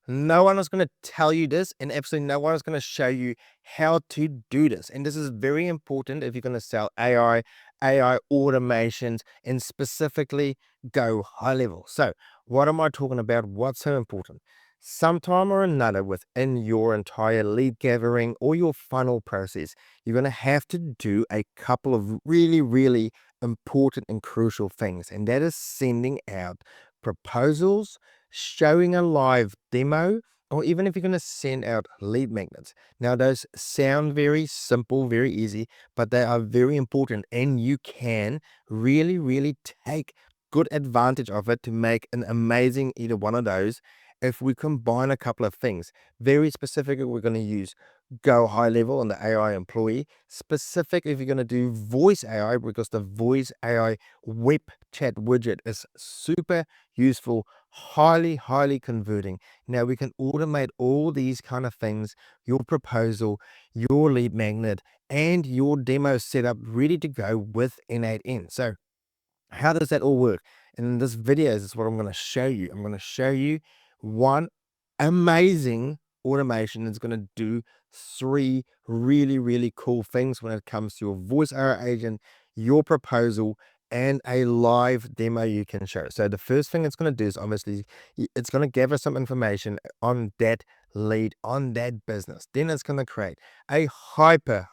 No one is going to tell you this, and absolutely no one is going to show you how to do this. And this is very important if you're going to sell AI automations, and specifically go high level. So, what am I talking about? What's so important? Sometime or another within your entire lead gathering or your funnel process, you're going to have to do a couple of really, really important and crucial things, and that is sending out proposals, showing a live demo, or even if you're going to send out lead magnets. Now, those sound very simple, very easy, but they are very important, and you can really, really take good advantage of it to make an amazing either one of those. If we combine a couple of things, very specifically, we're going to use go high level on the AI employee. Specific if you're going to do voice AI, because the voice AI web chat widget is super useful, highly converting. Now we can automate all these kind of things, your proposal, your lead magnet, and your demo setup ready to go with N8N. So how does that all work? And in this video is what I'm going to show you. I'm going to show you one amazing automation that's going to do three really, really cool things when it comes to your voice AI agent, your proposal, and a live demo you can show. So the first thing it's going to do is obviously it's going to gather some information on that lead, on that business. Then it's going to create a hyper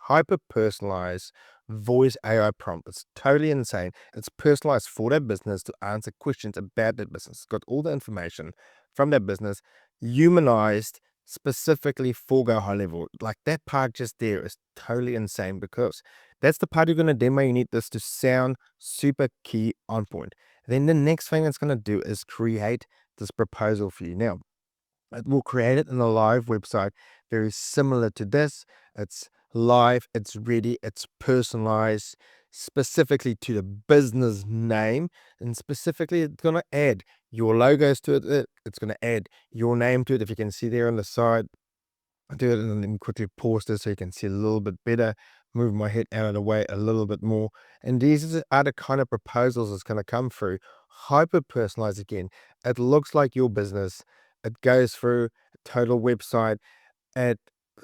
personalized voice AI prompt. It's totally insane. It's personalized for that business to answer questions about that business. It's got all the information from that business, humanized specifically for go high level. Like that part just there is totally insane, because that's the part you're going to demo. You need this to sound super key on point. Then the next thing it's going to do is create this proposal for you. Now, it will create it in a live website very similar to this. It's live, it's ready, it's personalized specifically to the business name, and specifically it's going to add your logos to it. It's going to add your name to it. If you can see there on the side, I'll do it and then quickly pause this so you can see a little bit better. Move my head out of the way a little bit more. And these are the kind of proposals that's going to come through. Hyper personalized again. It looks like your business. It goes through a total website. It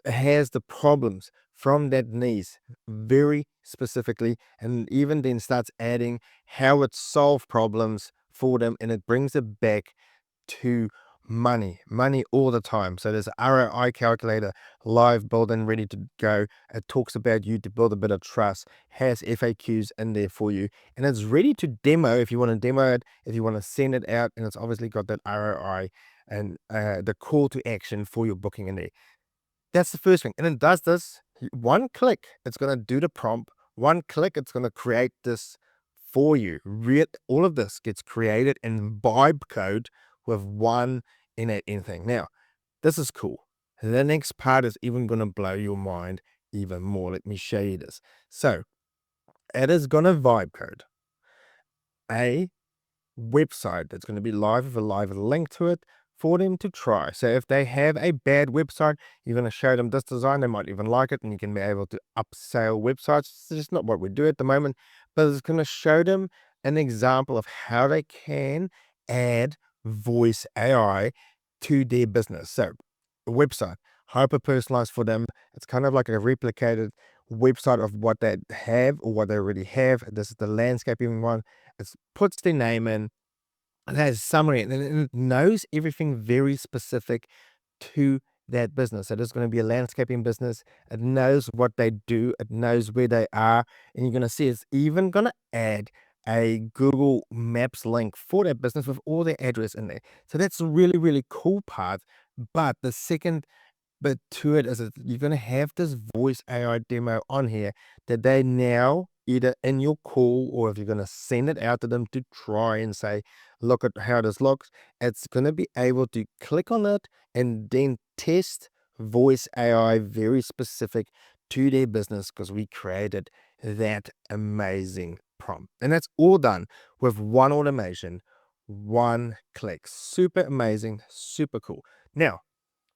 has the problems from that niche very specifically, and even then starts adding how it solves problems for them, and it brings it back to money all the time. So there's an ROI calculator live built and ready to go. It talks about you to build a bit of trust, has FAQs in there for you, and it's ready to demo if you want to demo it, if you want to send it out, and it's obviously got that ROI and the call to action for your booking in there. That's the first thing. And it does this one click. It's going to do the prompt. One click, it's going to create this for you. All of this gets created in vibe code with one innate thing. Now, this is cool. The next part is even going to blow your mind even more. Let me show you this. So it is going to vibe code a website that's going to be live with a live link to it for them to try. So if they have a bad website, you're going to show them this design. They might even like it, and you can be able to upsell websites. It's just not what we do at the moment, but it's going to show them an example of how they can add voice AI to their business. So a website, hyper personalized for them. It's kind of like a replicated website of what they have or what they already have. This is the landscaping one. It puts their name in, it has summary, and it knows everything very specific to that business. It is going to be a landscaping business. It knows what they do. It knows where they are. And you're going to see it's even going to add a Google Maps link for that business with all their address in there. So that's a really, really cool part. But the second bit to it is that you're going to have this voice AI demo on here that they now either in your call, or if you're going to send it out to them to try and say, look at how this looks, it's going to be able to click on it and then test voice AI very specific to their business, because we created that amazing prompt. And that's all done with one automation, one click. Super amazing, super cool. Now,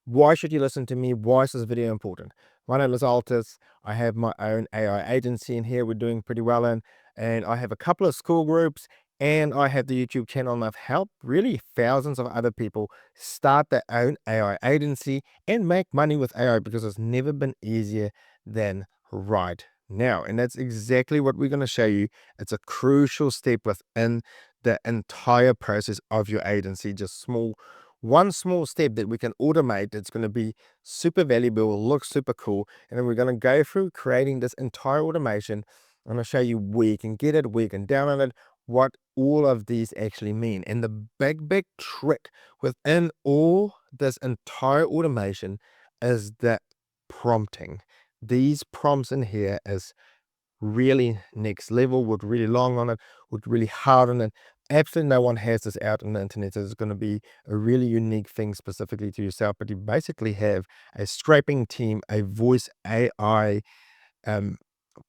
why should you listen to me? Why is this video important? My name is Altis. I have my own AI agency in here we're doing pretty well in, and I have a couple of school groups and I have the YouTube channel, and I've helped really thousands of other people start their own AI agency and make money with AI because it's never been easier than right now. And that's exactly what we're going to show you. It's a crucial step within the entire process of your agency. Just one small step that we can automate that's going to be super valuable, look super cool. And then we're going to go through creating this entire automation. I'm going to show you where you can get it, where you can download it, what all of these actually mean. And the big trick within all this entire automation is that prompting. These prompts in here is really next level, worked really long on it, worked really hard on it. Absolutely no one has this out on the internet. So it's going to be a really unique thing specifically to yourself. But you basically have a scraping team, a voice AI um,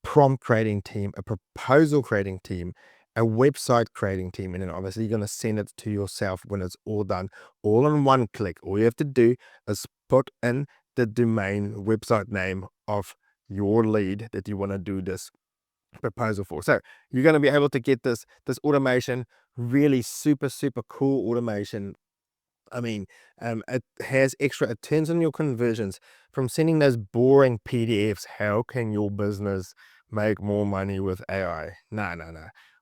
prompt creating team, a proposal creating team, a website creating team, and then obviously you're going to send it to yourself when it's all done, all in one click. All you have to do is put in the domain website name of your lead that you want to do this proposal for. So you're going to be able to get this automation, really super cool automation. I mean, it has extra, it turns on your conversions from sending those boring PDFs. How can your business make more money with AI? No.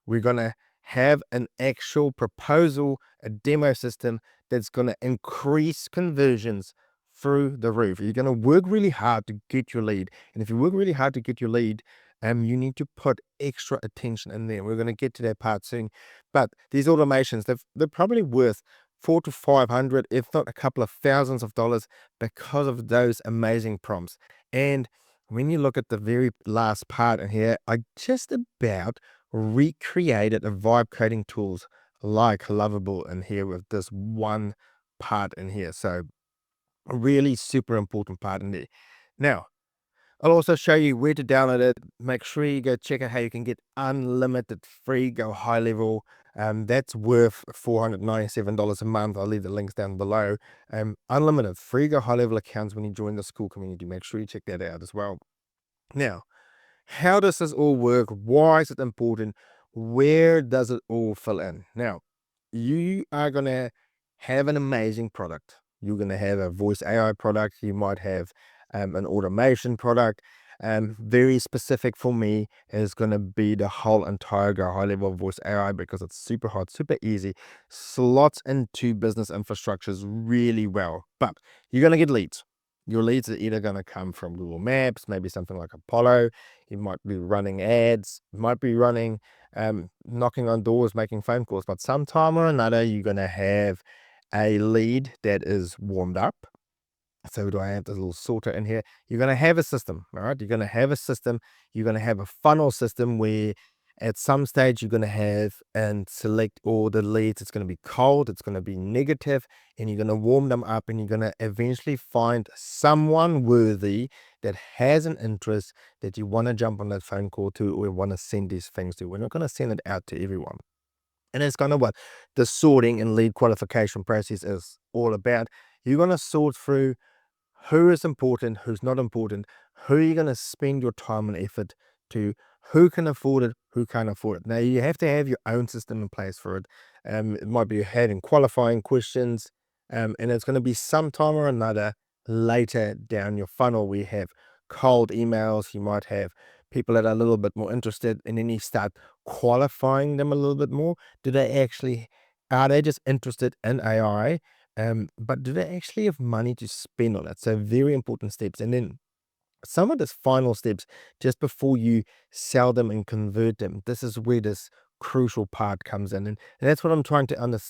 We're going to have an actual proposal, a demo system that's going to increase conversions through the roof. You're going to work really hard to get your lead. And if you work really hard to get your lead, you need to put extra attention in there. We're going to get to that part soon. But these automations, they're probably worth 400 to 500, if not a couple of thousands of dollars, because of those amazing prompts. And when you look at the very last part in here, I just about recreated a vibe coding tools like Lovable in here with this one part in here. So a really super important part in there. Now, I'll also show you where to download it. Make sure you go check out how you can get unlimited free Go High Level. That's worth $497 a month. I'll leave the links down below. Unlimited free Go High Level accounts when you join the school community. Make sure you check that out as well. Now, how does this all work? Why is it important? Where does it all fill in? Now, you are going to have an amazing product. You're going to have a voice AI product. You might have an automation product. Very specific for me is going to be the whole entire Go High Level voice AI because it's super hot, super easy, slots into business infrastructures really well. But you're going to get leads. Your leads are either going to come from Google Maps, maybe something like Apollo. You might be running ads, you might be running, knocking on doors, making phone calls, but sometime or another, you're going to have a lead that is warmed up. So do I have this little sorter in here? You're going to have a system, all right? You're going to have a system. You're going to have a funnel system where at some stage you're going to have and select all the leads. It's going to be cold. It's going to be negative, and you're going to warm them up, and you're going to eventually find someone worthy that has an interest that you want to jump on that phone call to or want to send these things to. We're not going to send it out to everyone. And it's kind of what the sorting and lead qualification process is all about. You're going to sort through who is important, who's not important, who are you going to spend your time and effort to, who can afford it, who can't afford it. Now, you have to have your own system in place for it. It might be having qualifying questions, and it's going to be sometime or another later down your funnel. We have cold emails. You might have people that are a little bit more interested, and then you start qualifying them a little bit more. Are they just interested in AI? But do they actually have money to spend on it? So very important steps. And then some of the final steps just before you sell them and convert them. This is where this crucial part comes in. And that's what I'm trying to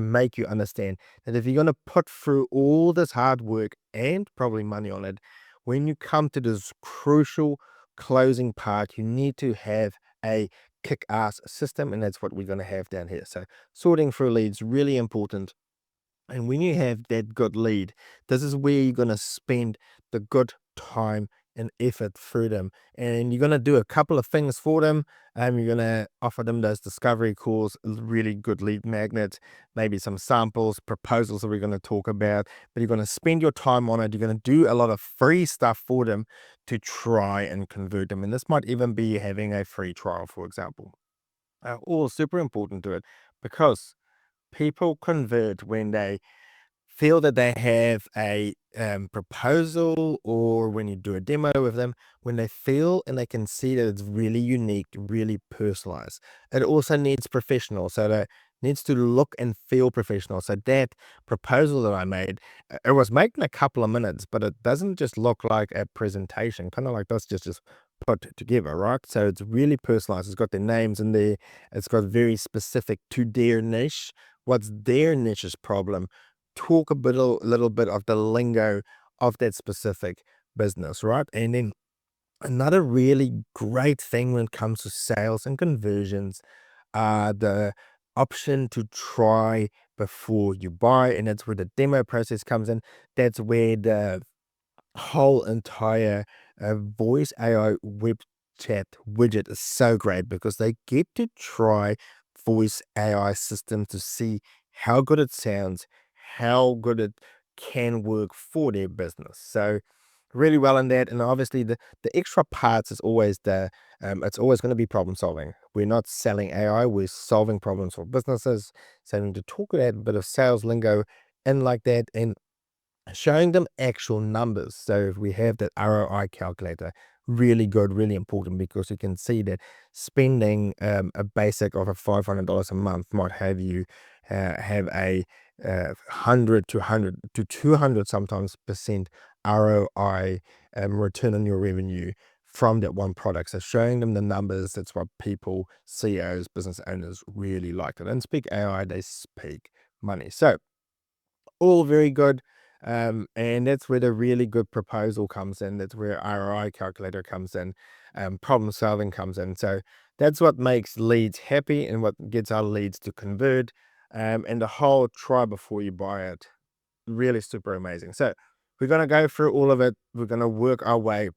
make you understand, that if you're going to put through all this hard work and probably money on it, when you come to this crucial closing part, you need to have a kick-ass system. And that's what we're going to have down here. So sorting through leads, really important. And when you have that good lead, this is where you're going to spend the good time and effort through them. And you're going to do a couple of things for them. You're going to offer them those discovery calls, really good lead magnets, maybe some samples, proposals that we're going to talk about. But you're going to spend your time on it. You're going to do a lot of free stuff for them to try and convert them. And this might even be having a free trial, for example. are all super important to it because people convert when they feel that they have a proposal, or when you do a demo with them, when they feel and they can see that it's really unique, really personalized. It also needs professional, so that needs to look and feel professional. So that proposal that I made, it was made in a couple of minutes, but it doesn't just look like a presentation, kind of like that's just put together, right? So it's really personalized. It's got their names in there. It's got very specific to their niche. What's their niche's problem? Talk little bit of the lingo of that specific business, right? And then another really great thing when it comes to sales and conversions are the option to try before you buy, and that's where the demo process comes in. That's where the whole entire voice AI web chat widget is so great, because they get to try voice AI systems to see how good it sounds, how good it can work for their business. So really well in that. And obviously the extra parts is always it's always going to be problem solving. We're not selling AI, we're solving problems for businesses. So to talk that bit of sales lingo in like that, and showing them actual numbers. So if we have that ROI calculator, really good, really important, because you can see that spending a basic of a $500 a month might have you have a 100 to 100 to 200 sometimes percent ROI return on your revenue from that one product. So showing them the numbers, that's what people, CEOs, business owners really like it. And speak AI, they speak money. So all very good. And that's where the really good proposal comes in. That's where ROI calculator comes in. Problem solving comes in. So that's what makes leads happy and what gets our leads to convert. And the whole try before you buy it, really super amazing. So we're going to go through all of it. We're going to work our way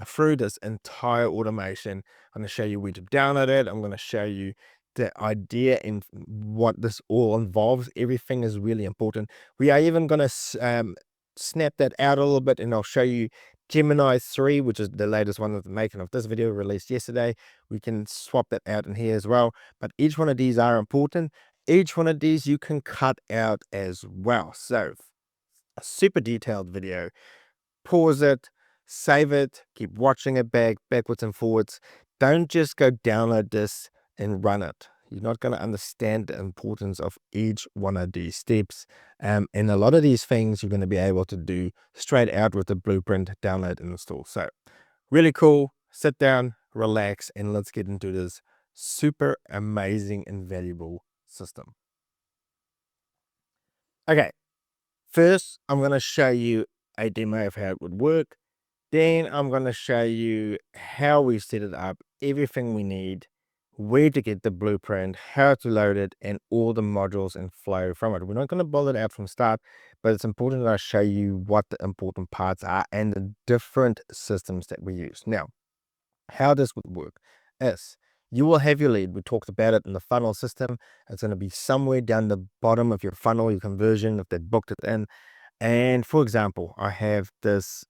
through this entire automation. I'm going to show you where to download it. I'm going to show you the idea and what this all involves. Everything is really important. We are even going to snap that out a little bit, and I'll show you Gemini 3, which is the latest one of the making of this video, released yesterday. We can swap that out in here as well. But each one of these are important. Each one of these you can cut out as well. So a super detailed video. Pause it, save it, keep watching it backwards and forwards. Don't just go download this and run it. You're not going to understand the importance of each one of these steps. And a lot of these things you're going to be able to do straight out with the blueprint, download and install. So really cool. Sit down, relax, and let's get into this super amazing and valuable system. Okay, first I'm going to show you a demo of how it would work. Then I'm going to show you how we set it up, everything we need, where to get the blueprint, how to load it, and all the modules and flow from it. We're not going to build it out from start, but it's important that I show you what the important parts are and the different systems that we use. Now, how this would work is you will have your lead. We talked about it in the funnel system. It's going to be somewhere down the bottom of your funnel, your conversion, if they booked it in. And for example, I have this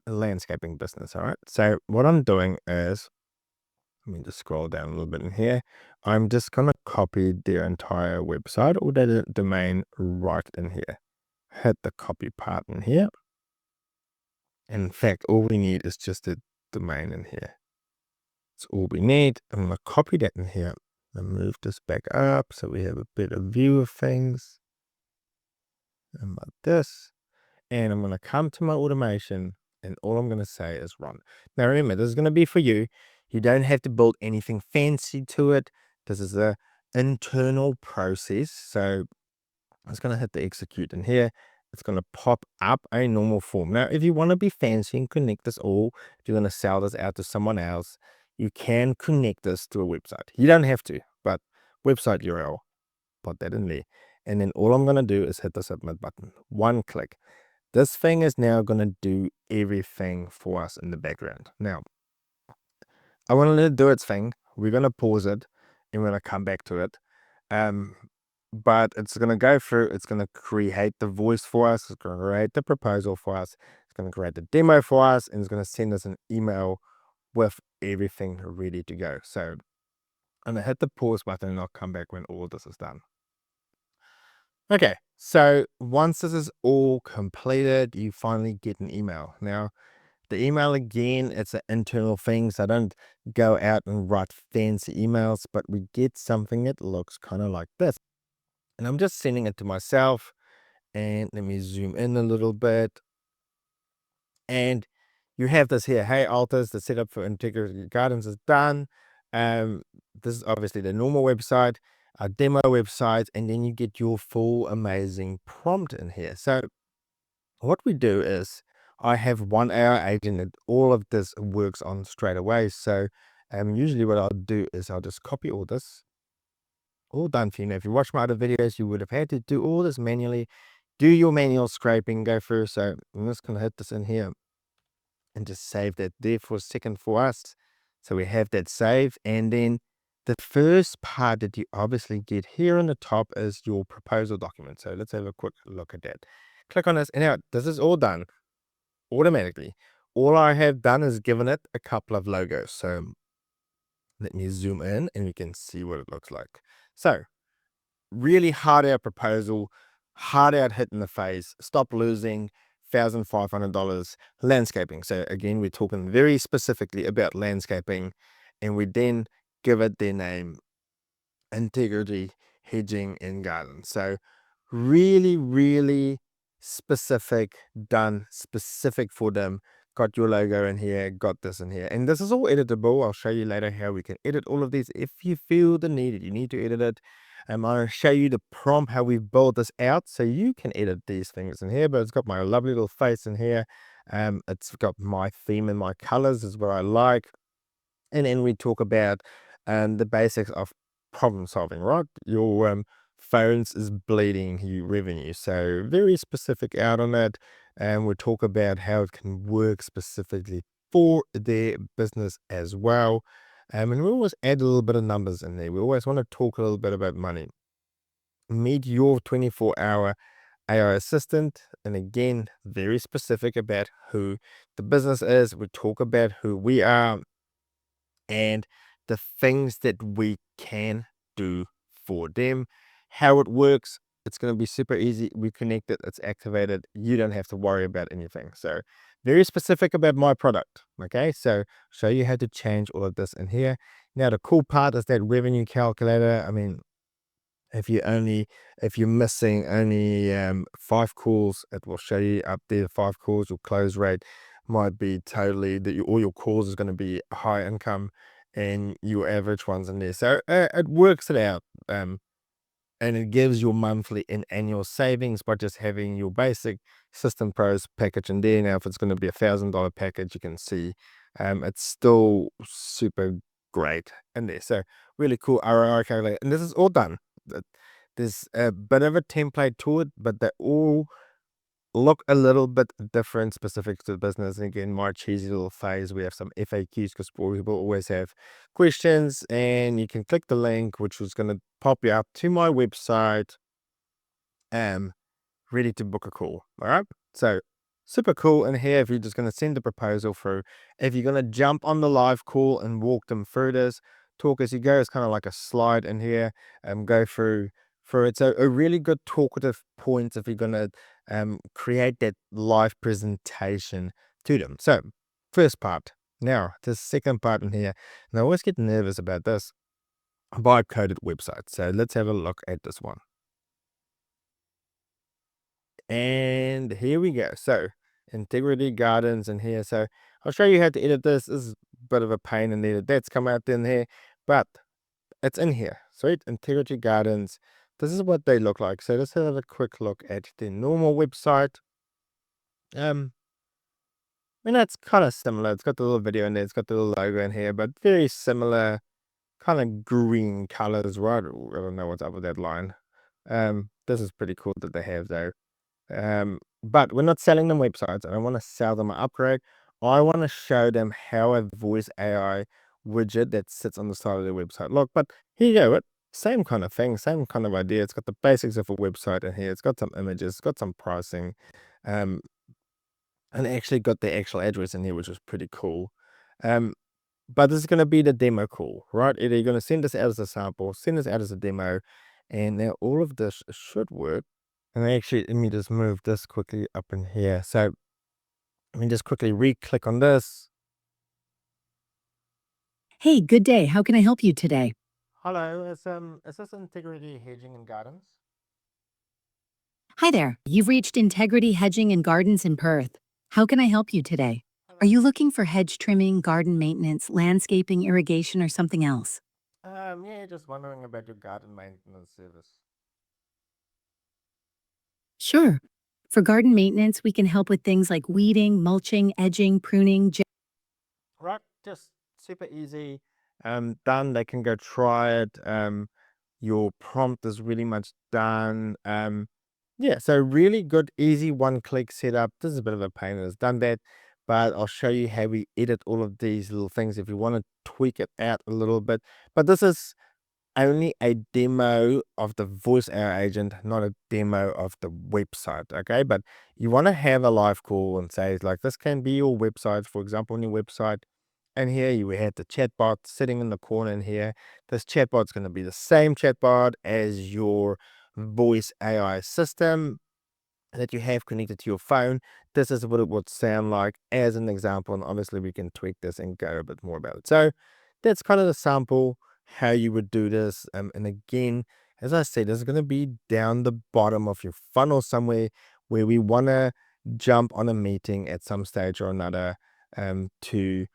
landscaping business. All right. So what I'm doing is, let me just scroll down a little bit in here. I'm just going to copy their entire website or the domain right in here. Hit the copy part in here. In fact, all we need is just the domain in here. That's all we need. I'm going to copy that in here and move this back up so we have a better view of things. And like this. And I'm going to come to my automation, and all I'm going to say is run. Now remember, this is going to be for you. You don't have to build anything fancy to it. This is a internal process. So I'm just going to hit the execute in here. It's going to pop up a normal form. Now, if you want to be fancy and connect this all, if you're going to sell this out to someone else, you can connect this to a website. You don't have to, but website URL, put that in there. And then all I'm going to do is hit the submit button. One click. This thing is now going to do everything for us in the background. Now, I want to let it do its thing. We're going to pause it and we're going to come back to it. But it's going to go through, it's going to create the voice for us, it's going to create the proposal for us, it's going to create the demo for us, and it's going to send us an email with everything ready to go. So I'm gonna hit the pause button and I'll come back when all this is done. Okay, so once this is all completed, you finally get an email. Now, the email again, it's an internal thing, so I don't go out and write fancy emails, but we get something that looks kind of like this. And I'm just sending it to myself. And let me zoom in a little bit. And you have this here. Hey, Altus, the setup for Integrity Gardens is done. This is obviously the normal website, our demo website, and then you get your full amazing prompt in here. So what we do is I have one AI agent that all of this works on straight away. So usually what I'll do is I'll just copy all this, all done for you. Now, if you watch my other videos, you would have had to do all this manually, do your manual scraping, go through. So I'm just going to hit this in here and just save that there for a second for us. So we have that saved. And then the first part that you obviously get here on the top is your proposal document. So let's have a quick look at that. Click on this, and now this is all done automatically. All I have done is given it a couple of logos. So let me zoom in and we can see what it looks like. So really hard out proposal, hard out hit in the face, stop losing, $1,500 landscaping. So again, we're talking very specifically about landscaping, and we then give it their name, Integrity Hedging in Garden. So really, really specific, done specific for them. Got your logo in here, got this in here. And this is all editable. I'll show you later how we can edit all of these if you feel the need. You need to edit it. I'll show you the prompt, how we've built this out so you can edit these things in here. But it's got my lovely little face in here. It's got my theme and my colors is what I like. And then we talk about the basics of problem solving, right? Your phones is bleeding you revenue. So very specific out on that. And we'll talk about how it can work specifically for their business as well. And we always add a little bit of numbers in there. We always want to talk a little bit about money. Meet your 24-hour AI assistant. And again, very specific about who the business is. We talk about who we are and the things that we can do for them, how it works. It's going to be super easy. We connect it, it's activated. You don't have to worry about anything. So very specific about my product. Okay, so show you how to change all of this in here. Now the cool part is that revenue calculator. I mean, if you're missing only 5 calls, it will show you up there 5 calls. Your close rate might be totally that all your calls is going to be high income and your average ones in there. So it works it out, and it gives your monthly and annual savings by just having your basic System Pros package in there. Now if it's going to be $1,000 package, you can see it's still super great in there. So really cool ROI calculator, and this is all done. There's a bit of a template to it, but they all look a little bit different specific to the business. And again, my cheesy little phase, we have some FAQs because people always have questions, and you can click the link, which was going to pop you up to my website, ready to book a call. All right. So super cool in here. If you're just going to send the proposal through, if you're going to jump on the live call and walk them through this, talk as you go, it's kind of like a slide in here, go through it. So a really good talkative points if you're going to create that live presentation to them. So first part. Now the second part in here, and I always get nervous about this, vibe coded website. So let's have a look at this one. And here we go. So Integrity Gardens in here. So I'll show you how to edit this. This is a bit of a pain in there. That's come out in here, but it's in here. Sweet. Integrity Gardens. This is what they look like. So let's have a quick look at the normal website. I mean, that's kind of similar. It's got the little video in there. It's got the little logo in here, but very similar kind of green colors, right? I don't know what's up with that line. This is pretty cool that they have though. But we're not selling them websites. I don't want to sell them an upgrade. I want to show them how a voice AI widget that sits on the side of their website. Look, but here you go. Same kind of thing, same kind of idea. It's got the basics of a website in here. It's got some images, it's got some pricing, and actually got the actual address in here, which is pretty cool. But this is going to be the demo call, right? Either you're going to send this out as a sample, send this out as a demo, and now all of this should work. And actually, let me just move this quickly up in here. So let me just quickly re-click on this. Hey, good day. How can I help you today? Hello, is this Integrity Hedging and Gardens? Hi there. You've reached Integrity Hedging and Gardens in Perth. How can I help you today? Are Hello. you looking for hedge trimming, garden maintenance, landscaping, irrigation, or something else? Yeah, just wondering about your garden maintenance service. Sure. For garden maintenance, we can help with things like weeding, mulching, edging, pruning. Right, just super easy. Done. They can go try it. Your prompt is really much done. Yeah, so really good, easy one-click setup. This is a bit of a pain that has done that, but I'll show you how we edit all of these little things if you want to tweak it out a little bit. But this is only a demo of the voice AI agent, not a demo of the website. Okay, but you want to have a live call and say, like, this can be your website, for example, on your website. And here you had the chatbot sitting in the corner in here. This chatbot's going to be the same chatbot as your voice AI system that you have connected to your phone. This is what it would sound like as an example. And obviously we can tweak this and go a bit more about it. So that's kind of the sample, how you would do this. And again, as I said, this is going to be down the bottom of your funnel somewhere where we want to jump on a meeting at some stage or another to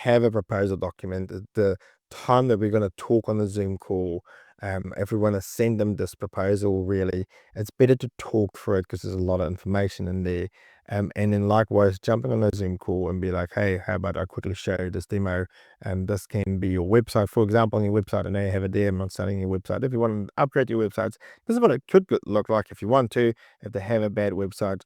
have a proposal document. The time that we're going to talk on the Zoom call, if we want to send them this proposal, really, it's better to talk through it because there's a lot of information in there. And then likewise, jumping on a Zoom call and be like, hey, how about I quickly show you this demo? And this can be your website, for example, on your website. I know you have a demo on starting your website. If you want to upgrade your websites, this is what it could look like if you want to, if they have a bad website.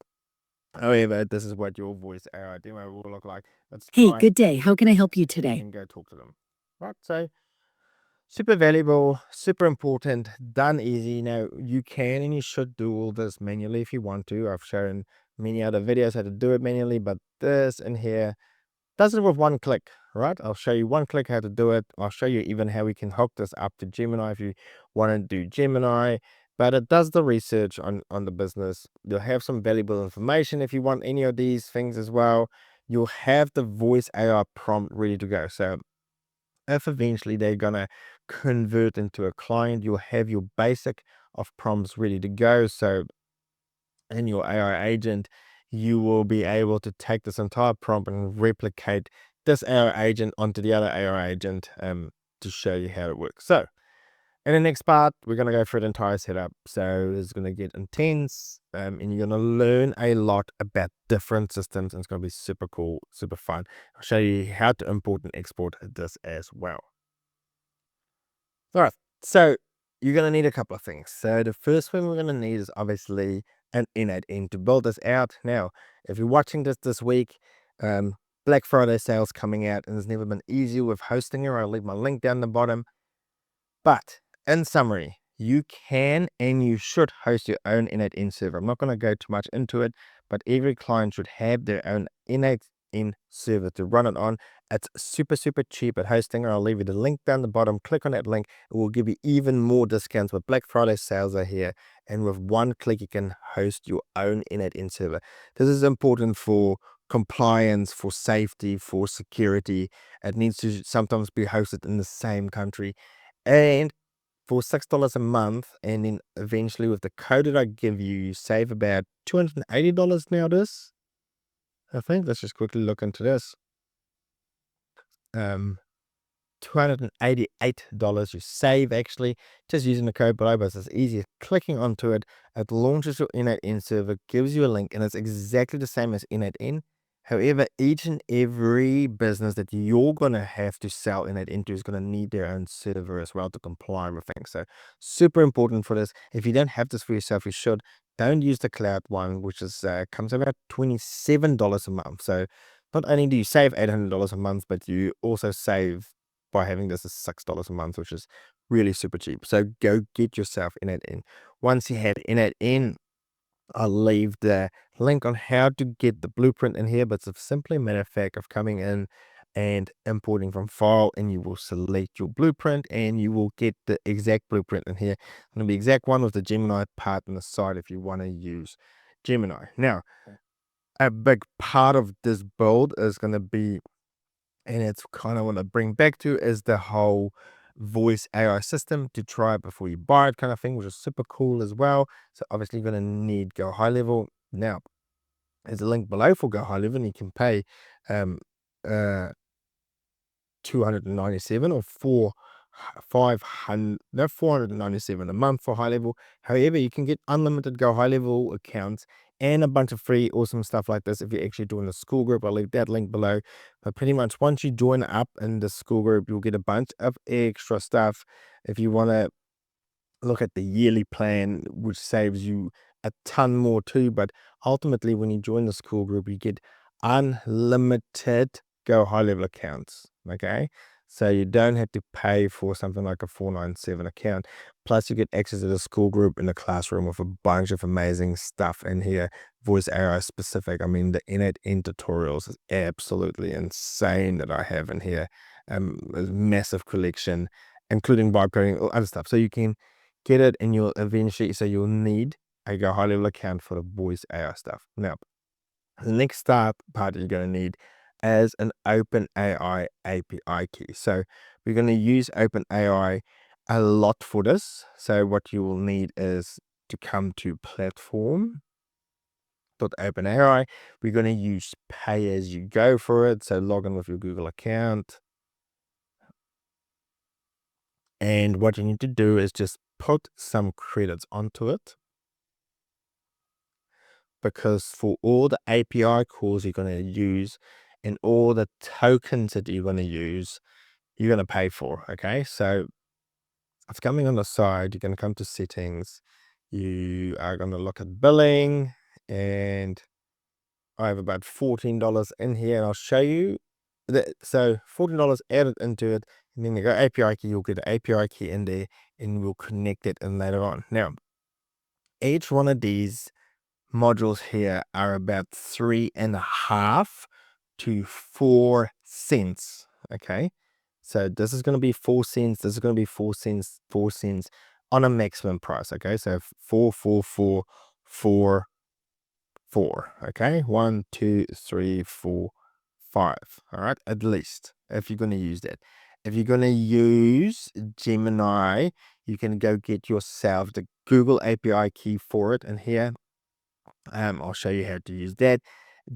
However, this is what your voice AI demo will look like. Let's Hey, try good day. How can I help you and you today? can go talk to them. Right. So super valuable, super important, done easy. Now, you can and you should do all this manually if you want to. I've shown many other videos how to do it manually, but this in here does it with one click, right? I'll show you one click how to do it. I'll show you even how we can hook this up to Gemini if you want to do Gemini. But it does the research on the business. You'll have some valuable information if you want any of these things as well. You'll have the voice AI prompt ready to go. So if eventually they're gonna convert into a client, you'll have your basic of prompts ready to go. So in your AI agent, you will be able to take this entire prompt and replicate this AI agent onto the other AI agent to show you how it works. So in the next part, we're going to go through the entire setup. So it's going to get intense and you're going to learn a lot about different systems. And it's going to be super cool, super fun. I'll show you how to import and export this as well. All right. So you're going to need a couple of things. So the first thing we're going to need is obviously an N8N to build this out. Now, if you're watching this week, Black Friday sales coming out, and it's never been easier with hosting it. I'll leave my link down the bottom. But in summary, you can and you should host your own N8N server. I'm not going to go too much into it, but every client should have their own N8N server to run it on. It's super, super cheap at hosting. I'll leave you the link down the bottom. Click on that link. It will give you even more discounts with Black Friday sales are here. And with one click, you can host your own N8N server. This is important for compliance, for safety, for security. It needs to sometimes be hosted in the same country. And for $6 a month, and then eventually with the code that I give you, you save about $280 now. This, I think. Let's just quickly look into this. Um, $288 you save actually just using the code below, but it's easy as clicking onto it. It launches your N8N server, gives you a link, and it's exactly the same as N8N. However, each and every business that you're going to have to sell N8N to is going to need their own server as well to comply with things. So super important for this. If you don't have this for yourself, you should. Don't use the cloud one, which is comes about $27 a month. So not only do you save $800 a month, but you also save by having this as $6 a month, which is really super cheap. So go get yourself N8N. Once you have N8N, I'll leave the link on how to get the blueprint in here, but it's simply a matter of fact of coming in and importing from file, and you will select your blueprint and you will get the exact blueprint in here. It's going to be exact one with the Gemini part on the side if you want to use Gemini. Now, a big part of this build is going to be, and it's kind of what I bring back to, is the whole voice AI system to try it before you buy it kind of thing, which is super cool as well. So obviously you're going to need Go High Level. Now, there's a link below for Go High Level, and you can pay um, uh, 297 or 497 a month for high level. However, you can get unlimited Go High Level accounts and a bunch of free awesome stuff like this if you're actually doing the school group. I'll leave that link below. But pretty much once you join up in the school group, you'll get a bunch of extra stuff. If you want to look at the yearly plan, which saves you a ton more too. But ultimately, when you join the school group, you get unlimited Go High Level accounts. Okay, so you don't have to pay for something like a 497 account. Plus, you get access to the school group in the classroom with a bunch of amazing stuff in here, voice AI specific. I mean, the N8N tutorials is absolutely insane that I have in here. A massive collection, including vibe coding, all other stuff. So you can get it, and you'll eventually, so you'll need a Go High Level account for the voice AI stuff. Now, the next part you're going to need is an OpenAI API key. So we're going to use OpenAI a lot for this. So what you will need is to come to platform.openai. We're going to use pay as you go for it. So log in with your Google account. And what you need to do is just put some credits onto it, because for all the API calls you're going to use and all the tokens that you're going to use, you're going to pay for. Okay, so it's coming on the side. You're going to come to settings. You are going to look at billing, and I have about $14 in here, and I'll show you that. So $14 added into it, and then you go API key. You'll get an API key in there, and we'll connect it in later on. Now, each one of these modules here are about 3.5 to 4 cents. Okay, so this is going to be 4 cents. This is going to be 4 cents. 4 cents on a maximum price. Okay, so 4, 4, 4, 4, 4. Okay, 1, 2, 3, 4, 5. All right, at least if you're going to use that. If you're going to use Gemini, you can go get yourself the Google API key for it. And here, I'll show you how to use that.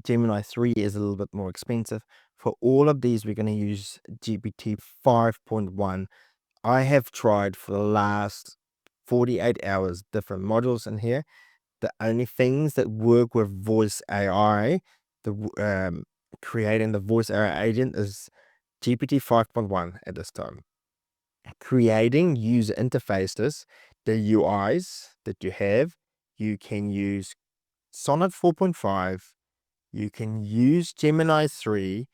Gemini 3 is a little bit more expensive. For all of these, we're going to use GPT 5.1. I have tried for the last 48 hours different modules in here. The only things that work with voice AI, creating the voice AI agent, is GPT 5.1 at this time. Creating user interfaces, the UIs that you have, you can use Sonnet 4.5, you can use Gemini 3,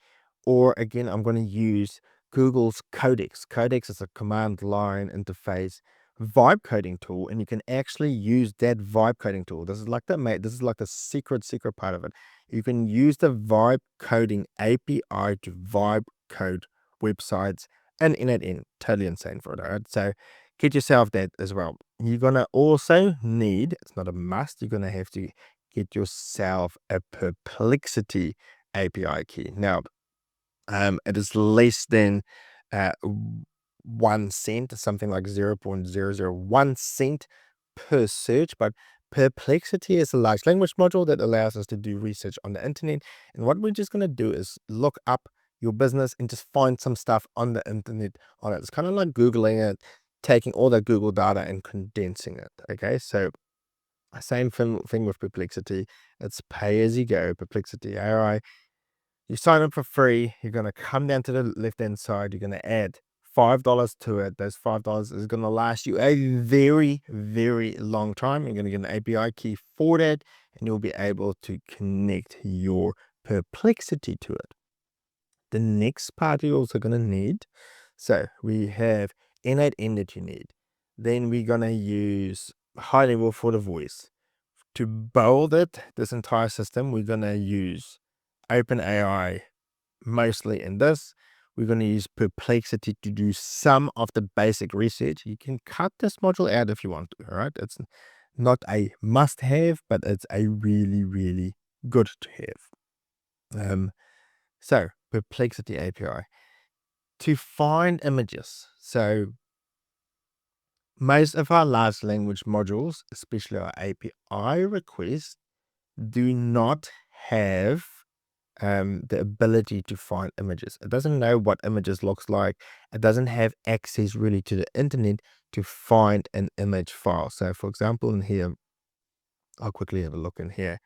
or again, I'm going to use Google's Codex. Codex is a command line interface vibe coding tool, and you can actually use that vibe coding tool. This is like the secret part of it. You can use the vibe coding API to vibe code websites and N8N. Totally insane for it, all right? So get yourself that as well. You're going to also need, it's not a must, you're going to have to get yourself a Perplexity API key. Now, it is less than 1 cent, something like 0.001 cent per search, but Perplexity is a large language module that allows us to do research on the internet. And what we're just going to do is look up your business and just find some stuff on the internet on it. It's kind of like Googling it, taking all that Google data and condensing it. Okay, so same thing with Perplexity. It's pay as you go. Perplexity AI. You sign up for free. You're going to come down to the left hand side. You're going to add $5 to it. Those $5 is going to last you a very, very long time. You're going to get an API key for that, and you'll be able to connect your Perplexity to it. The next part you're also going to need. So we have N8N that you need. Then we're going to use high level for the voice. To build this entire system, we're going to use OpenAI mostly in this. We're going to use Perplexity to do some of the basic research. You can cut this module out if you want to, all right? It's not a must-have, but it's a really, really good to have. So Perplexity API to find images. So most of our large language modules, especially our API requests, do not have the ability to find images. It doesn't know what images looks like. It doesn't have access really to the internet to find an image file. So for example, in here, I'll quickly have a look in here.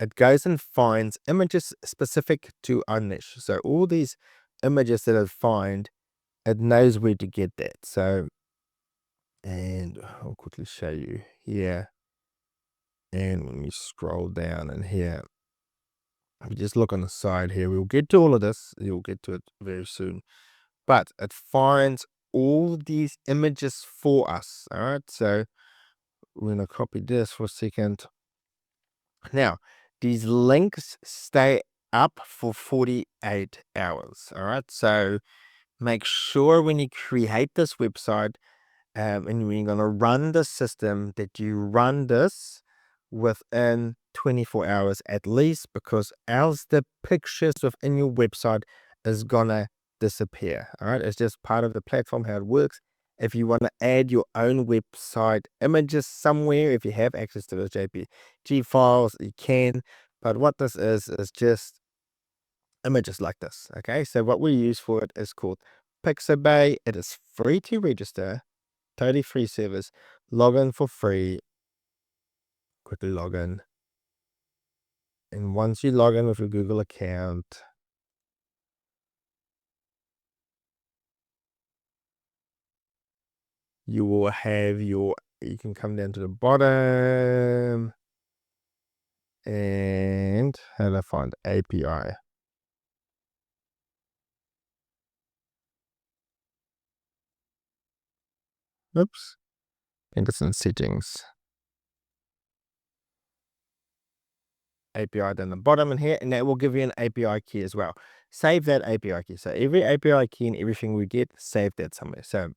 It goes and finds images specific to our niche. So all these images that it finds, it knows where to get that. So, and I'll quickly show you here. And when we scroll down in here, if you just look on the side here, we'll get to all of this. You'll get to it very soon. But it finds all these images for us. All right. So we're going to copy this for a second. Now, these links stay up for 48 hours. All right. So make sure when you create this website, and when you're going to run the system, that you run this within 24 hours at least, because else the pictures within your website is gonna disappear. All right, it's just part of the platform, how it works. If you want to add your own website images somewhere, if you have access to those JPG files, you can. But what this is just images like this. Okay, so what we use for it is called Pixabay. It is free to register, totally free service. Log in for free. Quickly log in. And once you log in with your Google account, you will have you can come down to the bottom and how do I find API? Oops. And it's in settings. API down the bottom in here, and that will give you an API key as well. Save that API key. So every API key and everything we get, save that somewhere. So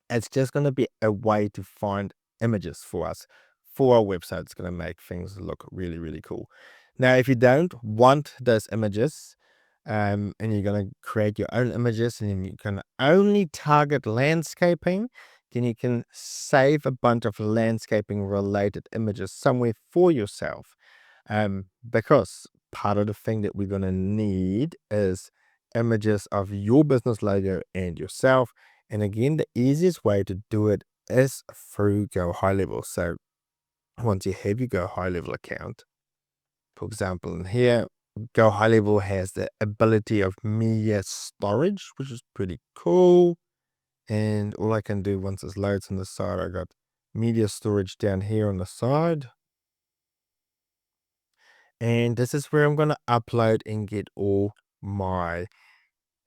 it's just going to be a way to find images for us for our website. It's going to make things look really, really cool. Now, if you don't want those images, and you're going to create your own images, and you can only target landscaping, then you can save a bunch of landscaping related images somewhere for yourself. Because part of the thing that we're going to need is images of your business logo and yourself. And again, the easiest way to do it is through Go High Level. So once you have your Go High Level account, for example, in here, Go High Level has the ability of media storage, which is pretty cool. And all I can do once it loads on the side, I got media storage down here on the side. And this is where I'm going to upload and get all my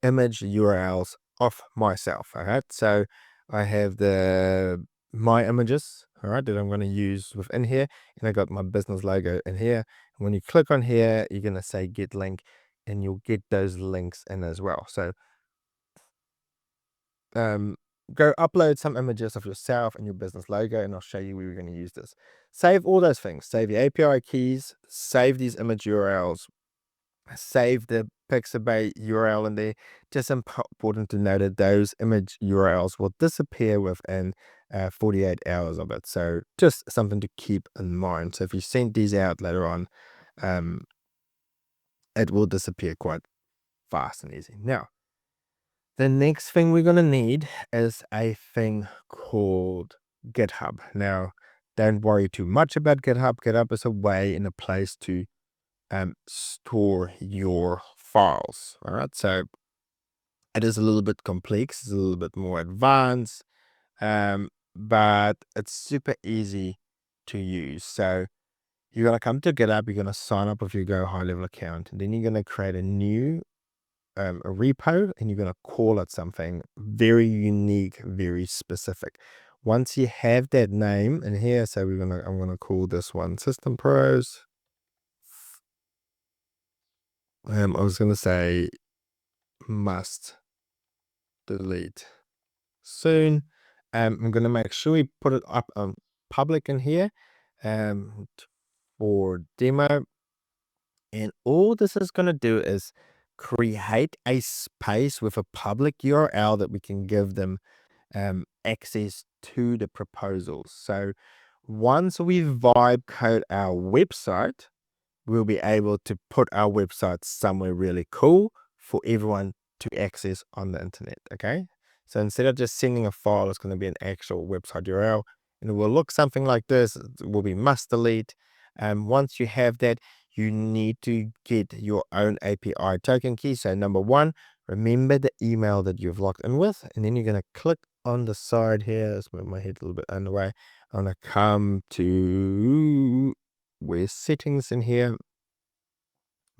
image URLs of myself. All right. So I have my images, all right, that I'm going to use within here. And I got my business logo in here. And when you click on here, you're going to say get link, and you'll get those links in as well. So go upload some images of yourself and your business logo, and I'll show you where we're going to use this. Save all those things. Save your API keys, save these image URLs, save the Pixabay URL in there. Just important to note that those image URLs will disappear within 48 hours of it. So just something to keep in mind. So if you send these out later on, it will disappear quite fast and easy. Now, the next thing we're going to need is a thing called GitHub. Now, don't worry too much about GitHub. GitHub is a way and a place to store your files. All right. So it is a little bit complex. It's a little bit more advanced, but it's super easy to use. So you're going to come to GitHub. You're going to sign up with your Go High Level account. And then you're going to create a new a repo, and you're going to call it something very unique, very specific. Once you have that name in here, so I'm going to call this one System Pros. I was going to say must delete soon. I'm going to make sure we put it up on public in here for demo. And all this is going to do is create a space with a public URL that we can give them access to the proposals. So once we vibe code our website, we'll be able to put our website somewhere really cool for everyone to access on the internet. Okay. So instead of just sending a file, it's going to be an actual website URL, and it will look something like this. It will be must delete. Once you have that, you need to get your own API token key. So number one, remember the email that you've logged in with, and then you're going to click on the side here. Let's move my head a little bit on the way. I'm going to come to where's settings in here.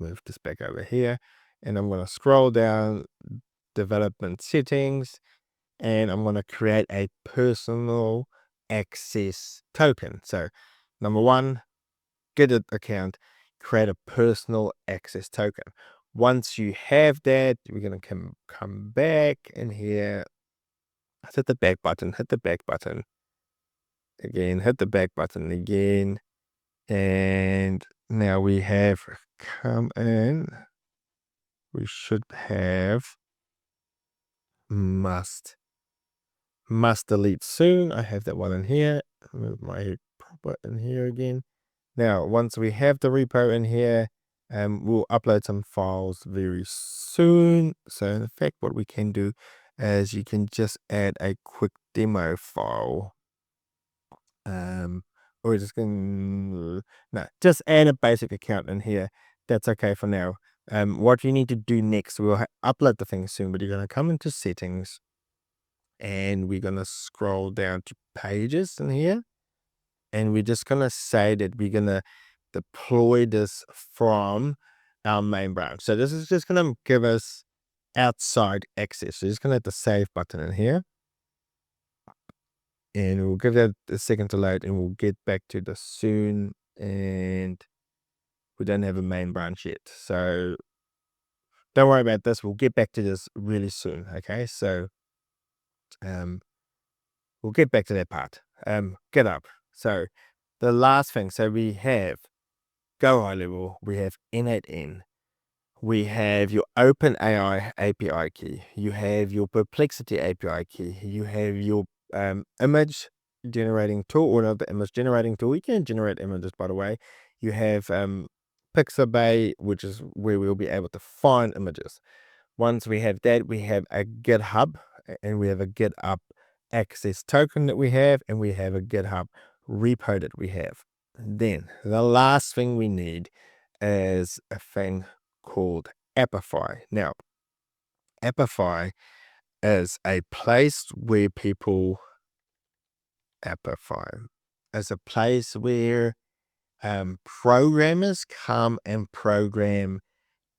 Move this back over here, and I'm going to scroll down development settings, and I'm going to create a personal access token. So number one, get an account, create a personal access token. Once you have that, we're going to come back in here, hit the back button, again, hit the back button again, and now we have come in. We should have must delete soon. I have that one in here. Move my proper in here again. Now, once we have the repo in here, we'll upload some files very soon. So in fact, what we can do is you can just add a quick demo file. Or just no, just add a basic account in here. That's okay for now. What you need to do next, we'll upload the thing soon, but you're going to come into settings, and we're going to scroll down to pages in here, and we're just going to say that we're going to deploy this from our main branch. So this is just going to give us outside access. So just going to hit the save button in here, and we'll give that a second to load, and we'll get back to this soon. And we don't have a main branch yet, so don't worry about this. We'll get back to this really soon. Okay, so we'll get back to that part. Get up. So the last thing, so we have Go High Level, we have N8N, we have your OpenAI API key, you have your Perplexity API key, you have your image generating tool, or not the image generating tool. You can generate images, by the way. You have Pixabay, which is where we'll be able to find images. Once we have that, we have a GitHub, and we have a GitHub access token that we have, and we have a GitHub repo that we have. Then the last thing we need is a thing called Appify. Now, Appify is a place where Appify is a place where programmers come and program